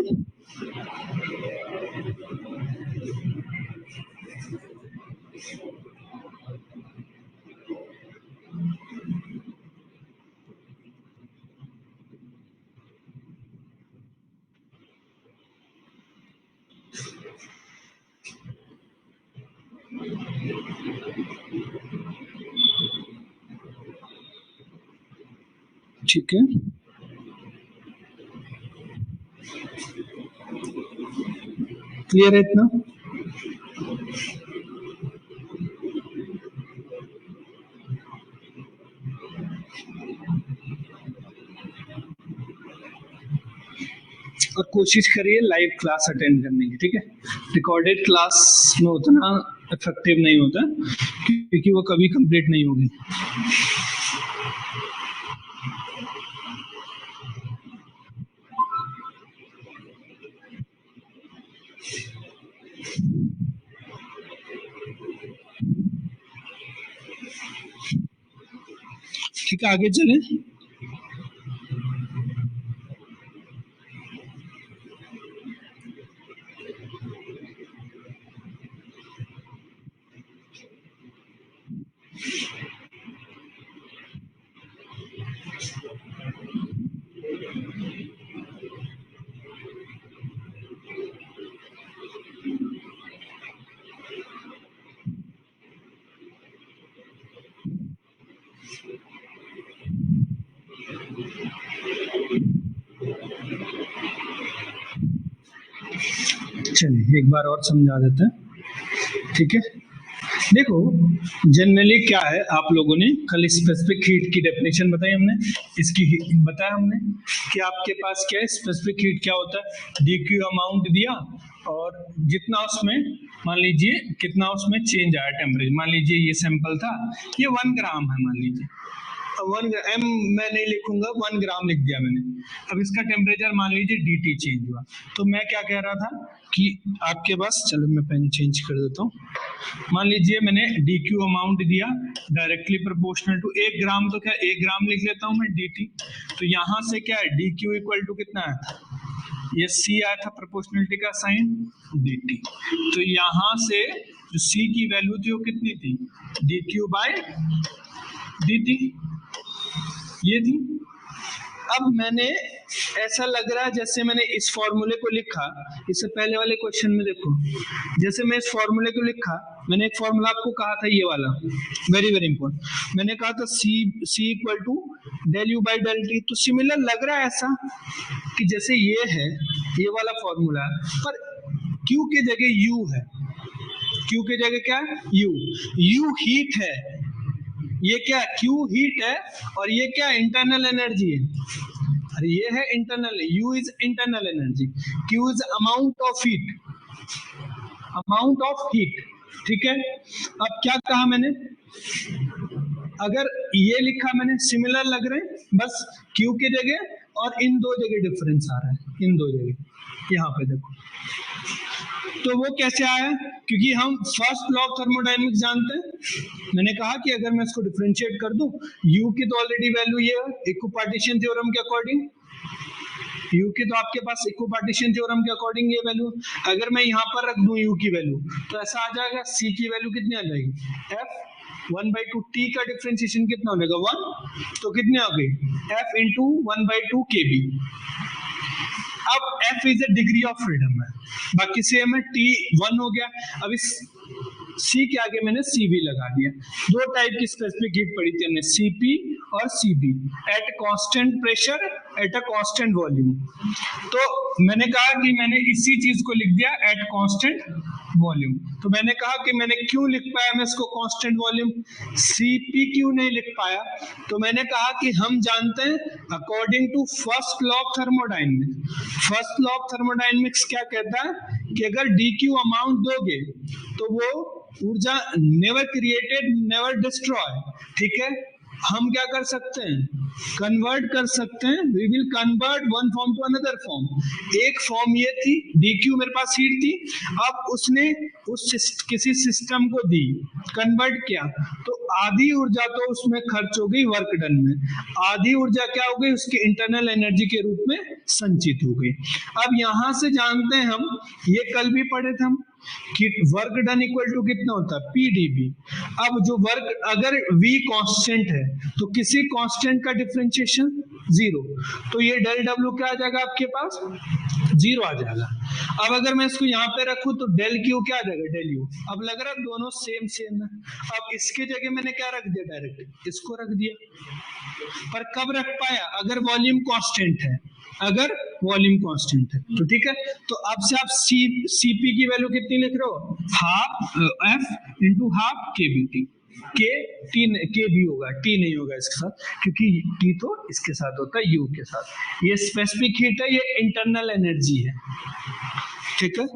ठीक है। क्लियर है इतना, और कोशिश करिए लाइव क्लास अटेंड करने की, ठीक है। रिकॉर्डेड क्लास में उतना इफेक्टिव नहीं होता क्योंकि वो कभी कंप्लीट नहीं होगी। ठीक है, आगे चलें। चलिए एक बार और समझा देते हैं, ठीक है। देखो, जनरली क्या है, आप लोगों ने कल स्पेसिफिक हीट की डेफिनेशन बताई हमने, बताया हमने कि आपके पास क्या है, स्पेसिफिक हीट क्या होता है, डी क्यू अमाउंट दिया और जितना उसमें, मान लीजिए कितना उसमें चेंज आया टेम्परेचर, मान लीजिए ये सैंपल था, ये 1 ग्राम है मान लीजिए, 1 एम मैं नहीं लिखूंगा, 1 ग्राम लिख दिया मैंने। अब इसका टेम्परेचर मान लीजिए dt चेंज हुआ, तो मैं क्या कह रहा था कि आपके पास, चलो मैं पेन चेंज कर देता हूँ, मान लीजिए मैंने dq अमाउंट दिया डायरेक्टली प्रोपोर्शनल टू 1 ग्राम, तो क्या 1 ग्राम लिख लेता हूँ मैं dt। तो यहाँ से क्या है, dq इक्वल टू कितना है, ये c आया था प्रोपोर्शनलिटी का साइन dt। तो यहाँ से जो c की वैल्यू थी वो कितनी थी, dq बाय dt, ये थी। अब मैंने, ऐसा लग रहा है जैसे मैंने इस फॉर्मूले को लिखा, इससे पहले वाले क्वेश्चन में देखो, जैसे मैं इस फॉर्मूले को लिखा, मैंने एक फॉर्मूला आपको कहा था ये वाला, वेरी वेरी इंपॉर्टेंट, मैंने कहा था C equal to del U by del T. तो सिमिलर लग रहा है ऐसा कि जैसे ये है, ये वाला फॉर्मूला, पर क्यू की जगह यू है, क्यू की जगह क्या है, यू हीट है, ये क्या क्यू हीट है, और ये क्या इंटरनल एनर्जी है, अरे ये है internal, you is internal energy, Q is amount of heat, ठीक है। अब क्या कहा मैंने, अगर ये लिखा मैंने, सिमिलर लग रहे हैं, बस क्यू की जगह और इन दो जगह डिफरेंस आ रहा है, इन दो जगह, यहाँ पे देखो। तो वो कैसे आया, क्योंकि हम फर्स्ट लॉ ऑफ थर्मोडायनेमिक्स जानते हैं, मैंने कहा कि अगर मैं इसको डिफरेंशिएट कर दूं, यू की तो ऑलरेडी वैल्यू ये है इक्विपार्टीशन थ्योरम के अकॉर्डिंग, यू की तो आपके पास इक्विपार्टीशन थ्योरम के अकॉर्डिंग ये वैल्यू, अगर मैं यहाँ पर रख दूं यू की वैल्यू, तो ऐसा आ जाएगा, सी की वैल्यू कितनी आ जाएगी, एफ 1/2 टी का डिफरेंशिएशन कितना हो जाएगा 1, तो कितने आ गई, एफ इंटू 1/2 के बी। अब F is a degree of freedom है, बाकी सेम है, T 1 हो गया। अब इस C के आगे मैंने CV लगा दिया। दो टाइप की स्पेसिफिक हीट पढ़ी थी हमने, CP और CB, eight constant pressure at a constant volume. तो मैंने कहा कि मैंने इसी चीज को लिख दिया एट कांस्टेंट वॉल्यूम। तो मैंने कहा कि मैंने क्यों लिख पाया मैं इसको कांस्टेंट वॉल्यूम, CP क्यों नहीं लिख पाया, तो मैंने कहा कि हम जानते हैं according to first law of thermodynamics, first law of thermodynamics क्या कहता है कि अगर DQ अमाउंट दोगे तो वो ऊर्जा नेवर क्रिएटेड नेवर डिस्ट्रॉय, ठीक है। हम क्या कर सकते हैं, कन्वर्ट कर सकते हैं, we will convert one form to another form. एक फॉर्म ये थी, DQ मेरे पास हीट थी, अब उसने किसी सिस्टम को दी, कन्वर्ट किया, तो आधी ऊर्जा तो उसमें खर्च हो गई वर्क डन में, आधी ऊर्जा क्या हो गई उसकी इंटरनल एनर्जी के रूप में संचित हो गई। अब यहां से जानते हैं हम, ये कल भी पढ़े थे हम, कि वर्क डन इक्वल टू कितना होता है, PdV। अब जो वर्क, अगर V कांस्टेंट है तो किसी कांस्टेंट का डिफरेंशिएशन 0, तो ये डेल W क्या आ जाएगा आपके पास, 0 आ जाएगा। अब अगर मैं इसको यहाँ पे रखूं तो डेल Q क्या आ जाएगा, डेल U। अब लग रहा है दोनों सेम सेम है। अब इसके जगह मैंने क्या रख दिया, डायरेक्ट इसको रख दिया, पर कब रख पाया, अगर वॉल्यूम कांस्टेंट है, अगर वॉल्यूम कांस्टेंट है तो ठीक है। तो अब से आप सीपी की वैल्यू कितनी लिख रहे हो, half F into half K B T, के भी होगा, टी नहीं होगा इसके साथ, क्योंकि टी तो इसके साथ होता है यू के साथ। ये स्पेसिफिक हीट है, ये इंटरनल एनर्जी है, ठीक है।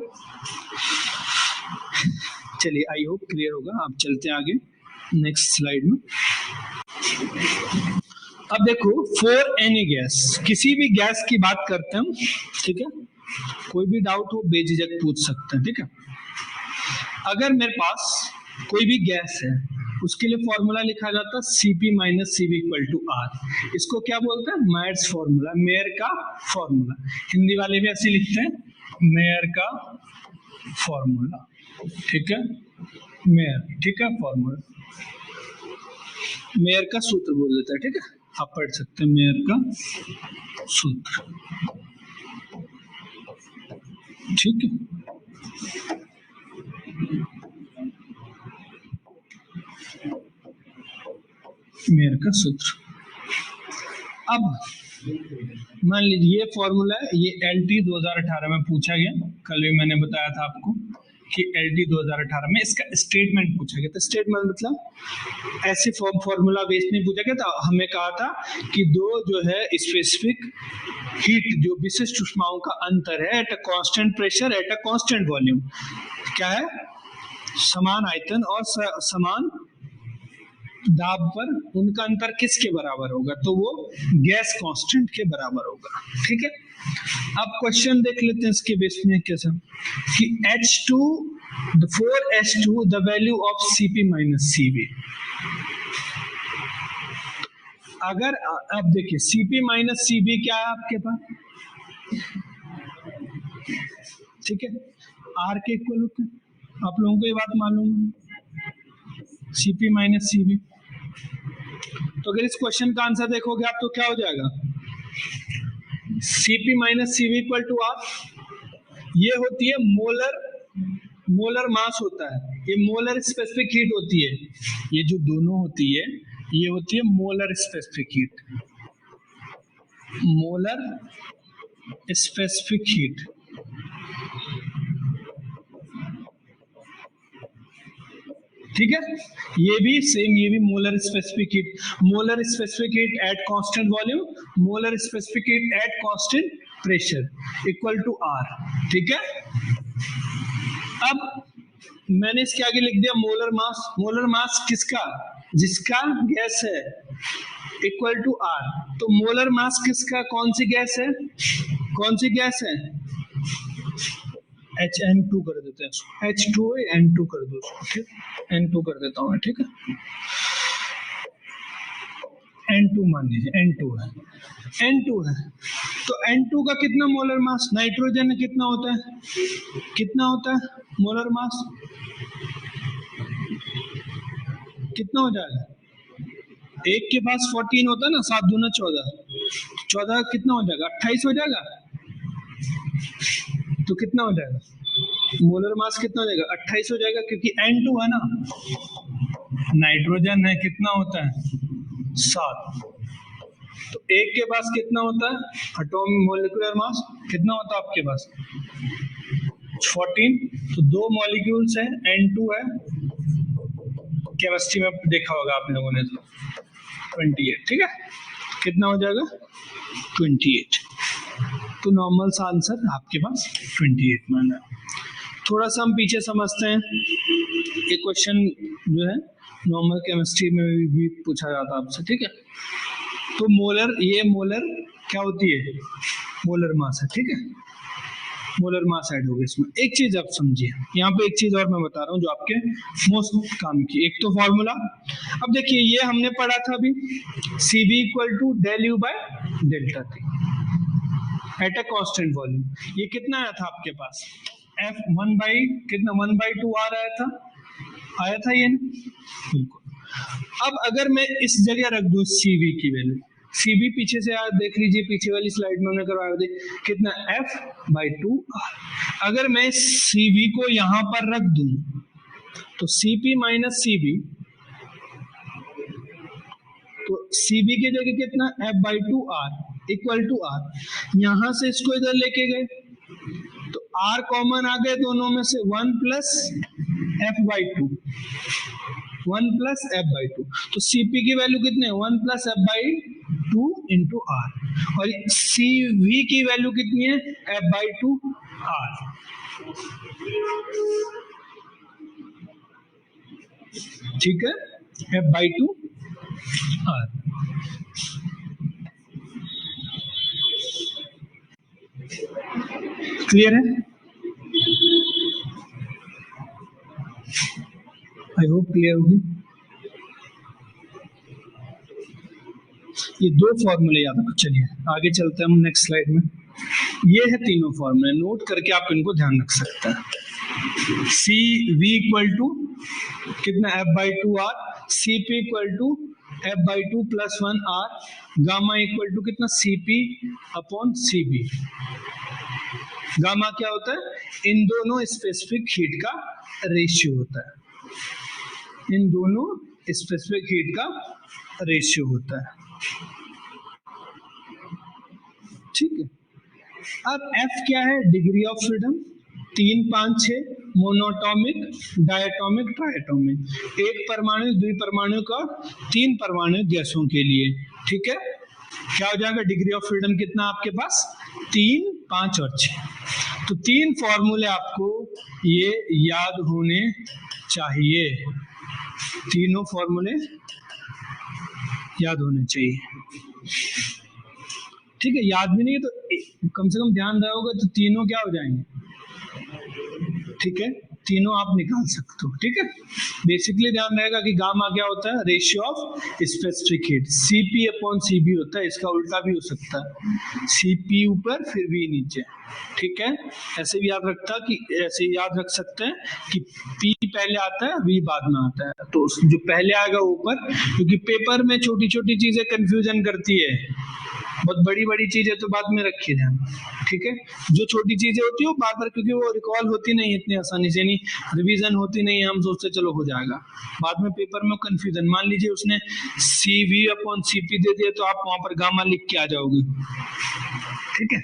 चलिए आई होप क्लियर होगा, आप चलते हैं आगे नेक्स्ट स्लाइड में। अब देखो, फॉर एनी गैस, किसी भी गैस की बात करते हैं हम, ठीक है, कोई भी डाउट हो बेझिझक पूछ सकते हैं, ठीक है। अगर मेरे पास कोई भी गैस है, उसके लिए फॉर्मूला लिखा जाता है Cp minus Cv equal to R. इसको क्या बोलते हैं? मेयर्स फॉर्मूला, मेयर का फॉर्मूला। हिंदी वाले भी ऐसे लिखते हैं, मेयर का फॉर्मूला। ठीक है, मेयर, ठीक है, फॉर्मूला, मेयर का सूत्र बोल देता है। ठीक है, आप पढ़ सकते हैं मेयर का सूत्र। ठीक है, मेयर का सूत्र। अब मान लीजिए ये फॉर्मूला है, ये LT 2018 में पूछा गया। कल भी मैंने बताया था आपको कि LT 2018 में इसका स्टेटमेंट पूछा गया। तो स्टेटमेंट मतलब ऐसे फॉर्मूला बेस नहीं पूछा गया था। हमें कहा था कि दो जो है स्पेसिफिक हीट, जो विशिष्ट उष्माओं का अंतर है eight a constant pressure at a constant volume, क्या है? समान आयतन और समान दाब पर उनका अंतर किसके बराबर होगा? तो वो गैस कांस्टेंट के बराबर होगा। ठीक है, अब क्वेश्चन देख लेते हैं इसके बेस में कैसा कि H2 4H2 the value of Cp minus Cv। अगर अब देखिए Cp माइनस Cv क्या है आपके पास? ठीक है, R के इक्वल होते हैं, आप लोगों को ये बात मालूम है, Cp माइनस Cv। तो अगर इस क्वेश्चन का आंसर देखोगे आप तो क्या हो जाएगा? Cp minus Cv equal to R. ये होती है मोलर, मोलर मास होता है, ये मोलर स्पेसिफिक हीट होती है। ये जो दोनों होती है ये होती है molar specific heat, molar specific heat. ठीक है, ये भी सेम, ये भी molar specific heat, molar specific heat at constant volume, molar specific heat at constant pressure equal to R. ठीक है, अब मैंने इसके आगे लिख दिया मोलर मास। मोलर मास किसका? जिसका गैस है, इक्वल टू आर। तो मोलर मास किसका, कौन सी गैस है, कौन सी गैस है? HN2 कर देते हैं, H2 N2 कर दो, ठीक, N2 कर देता हूँ मैं। ठीक है, N2 मान लीजिए, N2 है, N2 है। तो N2 का कितना मोलर मास? नाइट्रोजन में कितना होता है, कितना होता है मोलर मास? कितना हो जाएगा? एक के पास 14 होता है ना, 7 दूना 14, 14 कितना हो जाएगा? 28 हो जाएगा। तो कितना हो जाएगा मोलर मास? कितना हो जाएगा? 28 हो जाएगा, क्योंकि N2 है ना, नाइट्रोजन है, कितना होता है? 7। तो एक के पास कितना होता है एटॉमिक मोलिकुलर मास? कितना होता है आपके पास? 14। तो दो मॉलिक्यूल्स है, N2 है, केमिस्ट्री में देखा होगा आप लोगों ने, तो 28। ठीक है, कितना हो जाएगा? 28। तो नॉर्मल सा आंसर आपके पास 28 माना। थोड़ा सा हम पीछे समझते हैं, एक क्वेश्चन जो है नॉर्मल केमिस्ट्री में भी पूछा जाता है आपसे। ठीक है, तो मोलर, ये मोलर क्या होती है? मोलर मास है। ठीक है, मोलर मास ऐड हो गया इसमें। एक चीज आप समझिए, यहाँ पे एक चीज और मैं बता रहा हूँ जो आपके मोस्ट काम की। एक तो फॉर्मूला, अब देखिए ये हमने पढ़ा था अभी, Cv equal to del u by delta T at a constant volume. ये कितना आया था आपके पास? F 1 बाई कितना, 1/2 आ रहा था, आया था ये ना, बिल्कुल। अब अगर मैं इस जगह रख दूं Cv की वैल्यू, Cv पीछे से आप देख लीजिए, पीछे वाली स्लाइड में हमने करवाया था कितना, F/2। अगर मैं Cv को यहां पर रख दूं तो Cp माइनस Cv, तो Cv की जगह कितना, F/2R इक्वल टू आर। यहां से इसको इधर लेके गए तो R कॉमन आ गए दोनों में से, 1 प्लस F/2, 1 प्लस F/2। तो Cp की वैल्यू कितने है, 1 प्लस F/2 इंटू आर। और Cv की वैल्यू कितनी है, F/2 आर। ठीक है, F/2 आर। क्लियर है? आई होप क्लियर होगी। ये दो फॉर्मूले याद रखो। चलिए आगे चलते हैं हम नेक्स्ट स्लाइड में। ये है तीनों फॉर्मूले, नोट करके आप इनको ध्यान रख सकते हैं। सी वी इक्वल टू कितना F by two R, C P equal to F by two plus one R, gamma equal to कितना C P upon C V. Gamma क्या होता है? इन दोनों स्पेसिफिक हीट का रेशियो होता है, इन दोनों स्पेसिफिक हीट का रेशियो होता है। ठीक है, अब F क्या है? Degree of freedom. 3, 5, 6 monoatomic, diatomic, triatomic. एक परमाणु, द्विपरमाणु का, 3 परमाणु गैसों के लिए। ठीक है, क्या हो जाएगा? डिग्री ऑफ फ्रीडम कितना आपके पास? 3, 5 और 6। तो 3 फॉर्मूले आपको ये याद होने चाहिए, तीनों फॉर्मूले याद होने चाहिए। ठीक है, याद भी नहीं है तो कम से कम ध्यान रहा होगा, तो तीनों क्या हो जाएंगे? ठीक है, तीनों आप निकाल सकते हो। ठीक है, बेसिकली ध्यान रहेगा कि गामा क्या होता है? Ratio of specific heat. CP upon CB होता है, इसका उल्टा भी हो सकता है, सीपी ऊपर फिर वी नीचे। ठीक है, ऐसे भी याद रखता कि ऐसे याद रख सकते हैं कि पी पहले आता है, वी बाद में आता है, तो जो पहले आएगा ऊपर, क्योंकि पेपर में छोटी छोटी चीजें कंफ्यूजन करती है, बहुत बड़ी बड़ी चीजें तो बाद में रखी ध्यान। ठीक है, जो छोटी चीजें होती है वो बार बार, क्योंकि वो रिकॉल होती नहीं इतनी आसानी से, नहीं रिवीजन होती नहीं है, हम सोचते चलो हो जाएगा, बाद में पेपर में कंफ्यूजन। मान लीजिए उसने सी वी अपॉन सी पी दे दिया, तो आप वहां पर गामा लिख के आ जाओगे। ठीक है,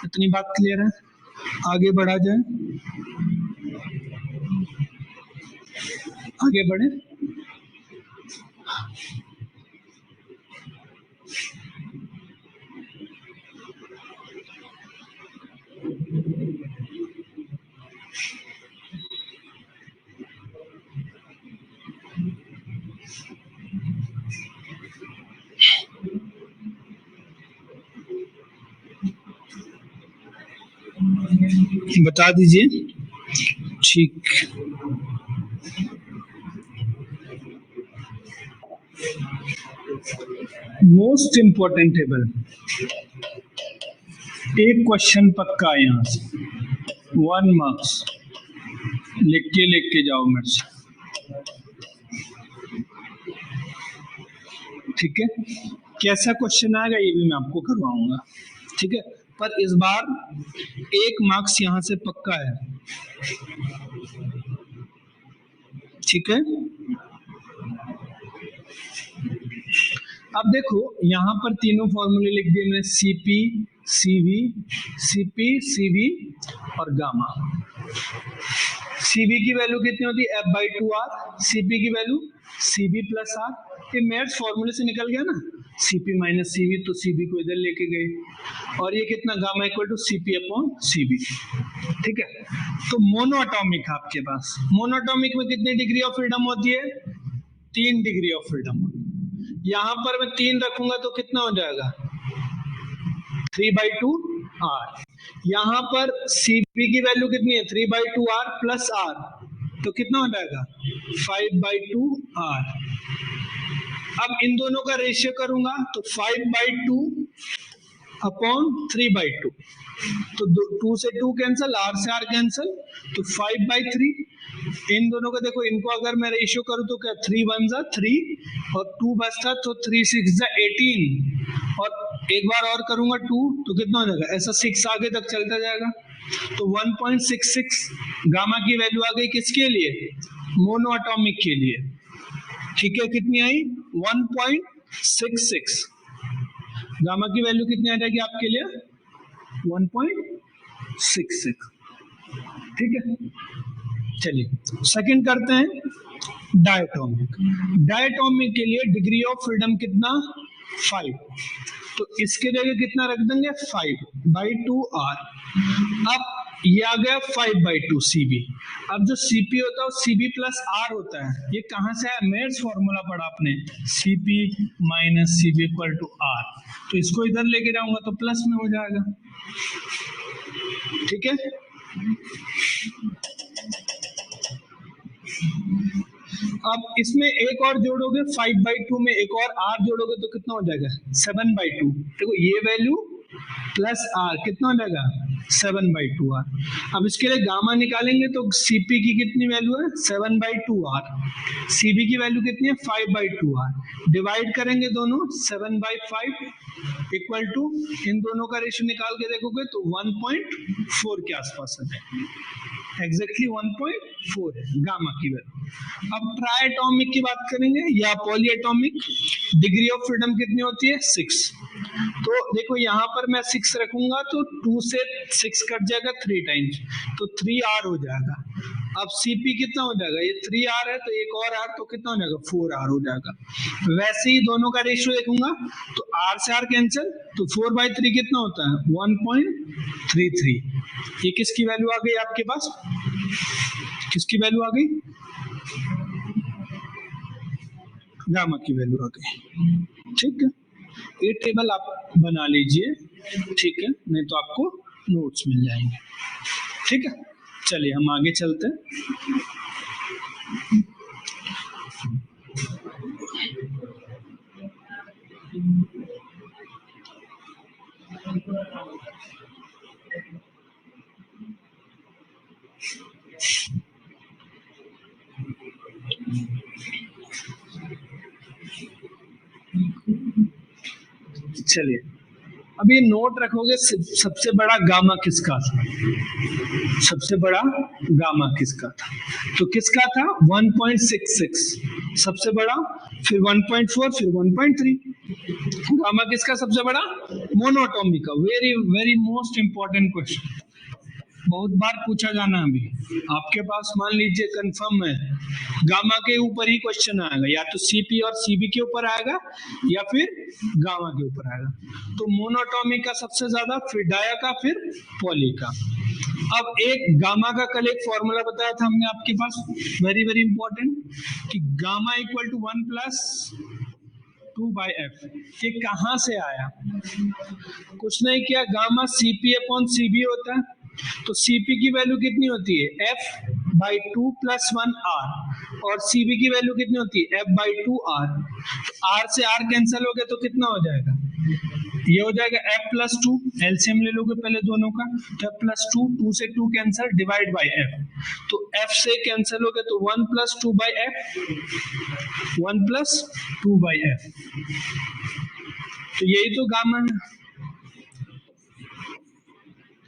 इतनी बात क्लियर है? आगे बढ़ा जाए, आगे बढ़े। बता दीजिए। ठीक, मोस्ट इंपॉर्टेंट टेबल, एक क्वेश्चन पक्का है यहाँ से, 1 मार्क्स, लिख के जाओ मेरे से। ठीक है, कैसा क्वेश्चन आएगा ये भी मैं आपको करवाऊंगा। ठीक है, पर इस बार 1 मार्क्स यहाँ से पक्का है। ठीक है, अब देखो यहाँ पर तीनों फॉर्मूले लिख दिए मैंने, सीपी, सीवी, सीपी, सीवी और गामा। सीबी की वैल्यू कितनी होती है? F by two R. CP की वैल्यू सीबी प्लस आर। ये मैथ्स फॉर्मूले से निकल गया ना, सीपी माइनस सीवी, तो सीबी को इधर लेके गए, और ये कितना? Gamma equal to CP upon CB. ठीक है, तो मोनोअटॉमिक आपके पास, मोनोअटॉमिक में कितनी डिग्री ऑफ फ्रीडम होती है? 3 डिग्री ऑफ फ्रीडम। यहां पर मैं 3 रखूंगा तो कितना हो जाएगा? 3/2 आर। यहां पर सीपी की वैल्यू कितनी है? 3/2 आर प्लस आर, तो कितना हो जाएगा? 5/2 आर। अब इन दोनों का रेशियो करूंगा तो 5/2 अपॉन 3/2, तो 2 से 2 कैंसिल, आर से आर कैंसिल, तो 5/3। इन दोनों का देखो, इनको अगर मैं रेशियो करूं तो क्या? 3 1 जा 3 और 2 बचता, तो 3 6 जा 18, और एक बार और करूंगा 2, तो कितना हो जाएगा? ऐसा 6 आगे तक चलता जाएगा, तो 1.66 गामा की वैल्यू आ गई किसके लिए? मोनोअटॉमिक के लिए। ठीक है, कितनी आई? 1.66। गामा की वैल्यू कितनी आ जाएगी आपके लिए? 1.66। ठीक है, चलिए सेकंड करते हैं, डायटोमिक। डायटोमिक के लिए डिग्री ऑफ फ्रीडम कितना? 5। तो इसके जगह कितना रख देंगे? 5/2 आर। अब ये आ गया 5/2 सीबी। अब जो सीपी होता है वो सीबी प्लस आर होता है। ये कहां से आया? मैथ्स फॉर्मूला पढ़ा आपने, CP minus CB equal to R. तो इसको इधर लेके जाऊंगा तो प्लस में हो जाएगा। ठीक है, अब इसमें एक और जोड़ोगे 5/2 में एक और आर जोड़ोगे तो कितना हो जाएगा 7/2। देखो ये वैल्यू प्लस आर कितना हो जाएगा 7/2 आर। अब इसके लिए गामा निकालेंगे तो सीपी की कितनी वैल्यू है 7/2 आर, सीबी की वैल्यू कितनी है 5/2 आर। डिवाइड करेंगे दोनों 7/5 इक्वल टू, इन दोनों का रेशियो निकाल के देखोगे तो 1.4 के आसपास आ जाएगा, एग्जैक्टली 1.4 है गामा की वैल्यू। अब ट्राई एटॉमिक की बात करेंगे या poly atomic, degree of freedom कितनी होती है 6। तो देखो यहाँ पर मैं 6 रखूंगा तो 2 से 6 कट जाएगा 3 टाइम्स, तो 3 आर हो जाएगा। अब सीपी कितना हो जाएगा, ये 3 आर है तो एक और आर तो कितना हो जाएगा 4 आर हो जाएगा। वैसे ही दोनों का रेशियो देखूंगा तो आर से आर कैंसिल, तो 4/3 कितना होता है 1.33। ये किसकी वैल्यू आ गई आपके पास, किसकी वैल्यू आ गई, गामा की वैल्यू आ गई। ठीक है, ये टेबल आप बना लीजिए, ठीक है, नहीं तो आपको नोट्स मिल जाएंगे। ठीक है, चलिए हम आगे चलते हैं। चलिए, अब ये नोट रखोगे सबसे बड़ा गामा किसका था, सबसे बड़ा गामा किसका था, तो किसका था 1.66 सबसे बड़ा, फिर 1.4, फिर 1.3। गामा किसका सबसे बड़ा, मोनोटॉमिक का। Very very most important question, बहुत बार पूछा जाना। अभी आपके पास मान लीजिए कंफर्म है गामा के ऊपर ही क्वेश्चन आएगा, या तो सीपी और सीबी के ऊपर आएगा या फिर गामा के ऊपर आएगा। तो मोनोटॉमिक का सबसे ज्यादा, फिर डाया का, फिर पॉली का। अब एक गामा का कल एक फॉर्मूला बताया था हमने आपके पास, वेरी वेरी इंपॉर्टेंट, कि गामा इक्वल टू 1+2/f। ये कहां से आया, कुछ नहीं किया, गामा सीपी अपॉन सीबी होता है, तो सीपी की वैल्यू कितनी होती है f/2 + 1r, और सीबी की वैल्यू कितनी होती है f/2r। आर से आर कैंसिल हो गया तो कितना हो जाएगा, ये हो जाएगा f+2, एलसीएम ले लोगे पहले दोनों का, तो f+2, 2 से 2 कैंसिल, डिवाइड बाई f, तो f से कैंसिल हो गया तो 1+2/f, 1+2/f। तो यही तो गामा है,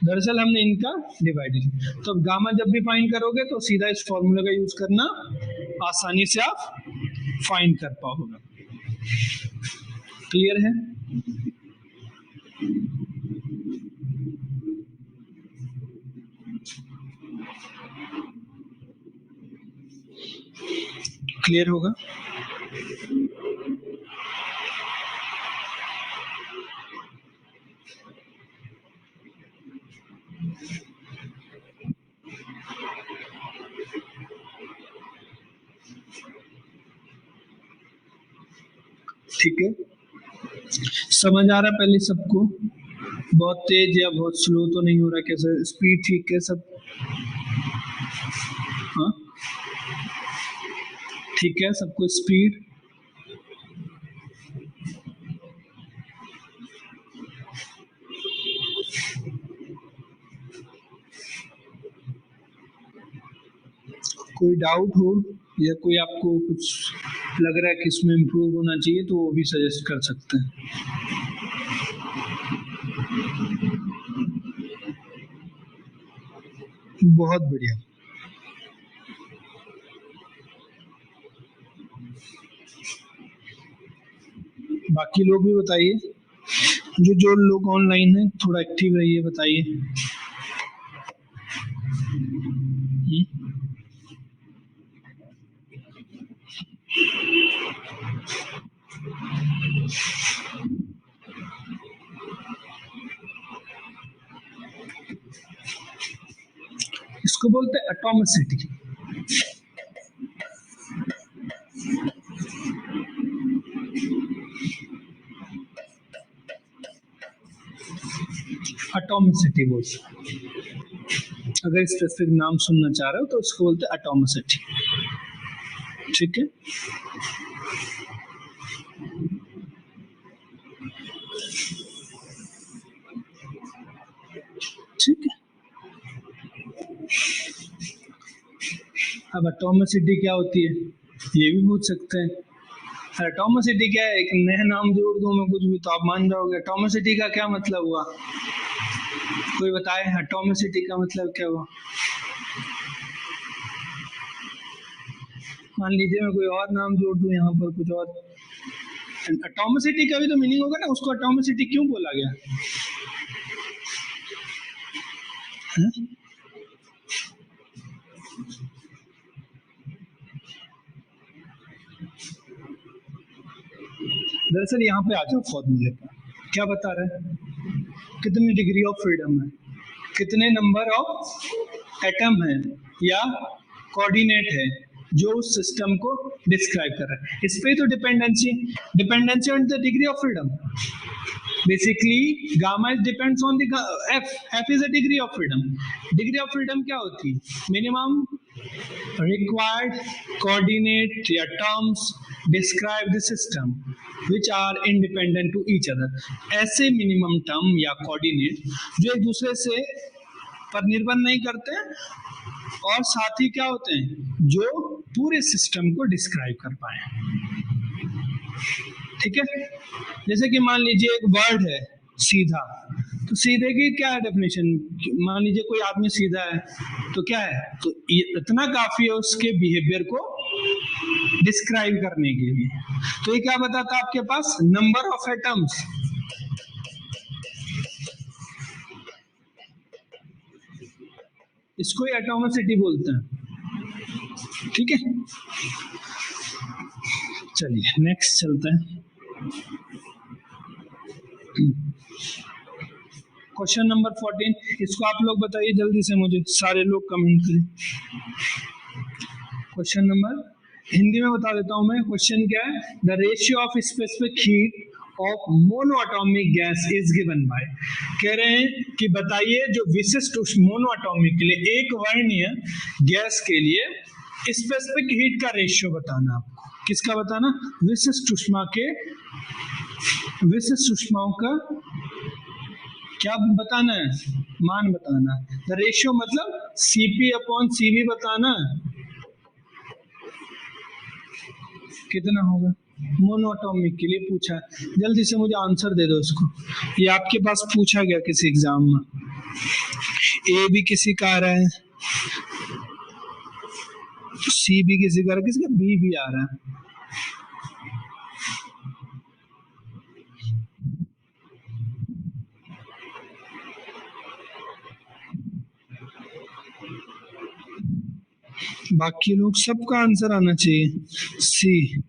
दरअसल हमने इनका डिवाइडेशन। तो अब गामा जब भी फाइंड करोगे तो सीधा इस फॉर्मूले का यूज करना, आसानी से आप फाइंड कर पाओगे। क्लियर है, क्लियर होगा। ठीक है, समझ आ रहा है पहले सबको, बहुत तेज या बहुत स्लो तो नहीं हो रहा, कैसे स्पीड ठीक है सब, हाँ ठीक है सबको स्पीड। कोई डाउट हो या कोई आपको कुछ लग रहा है कि इसमें इम्प्रूव होना चाहिए तो वो भी सजेस्ट कर सकते हैं। बहुत बढ़िया, बाकी लोग भी बताइए, जो जो लोग ऑनलाइन है थोड़ा एक्टिव रहिए, बताइए। इसको बोलते हैं एटॉमिसिटी। एटॉमिसिटी बोलते हैं, अगर स्पेसिफिक नाम सुनना चाह रहे हो तो इसको बोलते हैं एटॉमिसिटी। ठीक है, ठीक है। अब एटॉमिसिटी क्या होती है ये भी पूछ सकते हैं। एटॉमिसिटी क्या है, एक नया नाम जोड़ दूं मैं कुछ भी तो आप मान जाओगे। एटॉमिसिटी का क्या मतलब हुआ, कोई बताए एटॉमिसिटी का मतलब क्या हुआ। मान लीजिए मैं कोई और नाम जोड़ दूं यहाँ पर कुछ और, एटॉमिसिटी का भी तो मीनिंग होगा ना, उसको एटॉमिसिटी क्यों बोला गया है? दरअसल यहाँ पे आ जाओ फॉर्मूले पर, क्या बता रहे हैं, कितनी डिग्री ऑफ फ्रीडम है, कितने नंबर ऑफ एटम है या कोऑर्डिनेट है जो उस सिस्टम को डिस्क्राइब कर रहा है। इस पे ही तो dependency, dependency on the degree of freedom. Basically gamma is depends on the F, F is a degree of freedom. Degree of freedom क्या होती है, मिनिमम required coordinate या terms describe the system which are independent to each other। ऐसे मिनिमम टर्म या कोऑर्डिनेट जो एक दूसरे से पर निर्भर नहीं करते और साथ ही क्या होते हैं जो पूरे सिस्टम को डिस्क्राइब कर पाए। ठीक है, जैसे कि मान लीजिए एक वर्ड है सीधा, तो सीधे की क्या है डेफिनेशन, मान लीजिए कोई आदमी सीधा है तो क्या है, तो ये इतना काफी है उसके बिहेवियर को डिस्क्राइब करने के लिए। तो ये क्या बताता है आपके पास, नंबर ऑफ एटम्स, इसको एटॉमिसिटी बोलते हैं। ठीक है, चलिए नेक्स्ट चलते हैं। क्वेश्चन नंबर 14, इसको आप लोग बताइए जल्दी से, मुझे सारे लोग कमेंट करें। क्वेश्चन नंबर हिंदी में बता देता हूं मैं, क्वेश्चन क्या है, the ratio of specific heat of monoatomic gas is given by. कह रहे हैं कि बताइए जो विशिष्ट मोनोएटॉमिक के लिए एक वर्णीय गैस के लिए स्पेसिफिक हीट का रेशियो बताना आपको। किसका बताना, विशिष्ट उष्मा के, विशिष्ट उष्माओं का क्या बताना है, मान बताना है। द रेशियो मतलब सीपी अपॉन सीवी बताना है, कितना होगा मोनोटॉमिक के लिए पूछा है। जल्दी से मुझे आंसर दे दो इसको, ये आपके पास पूछा गया किसी एग्जाम में, ए भी किसी का आ रहा है, सी भी किसी का आ रहा है, किसी का बी भी आ रहा है। बाकी लोग सबका आंसर आना चाहिए सी।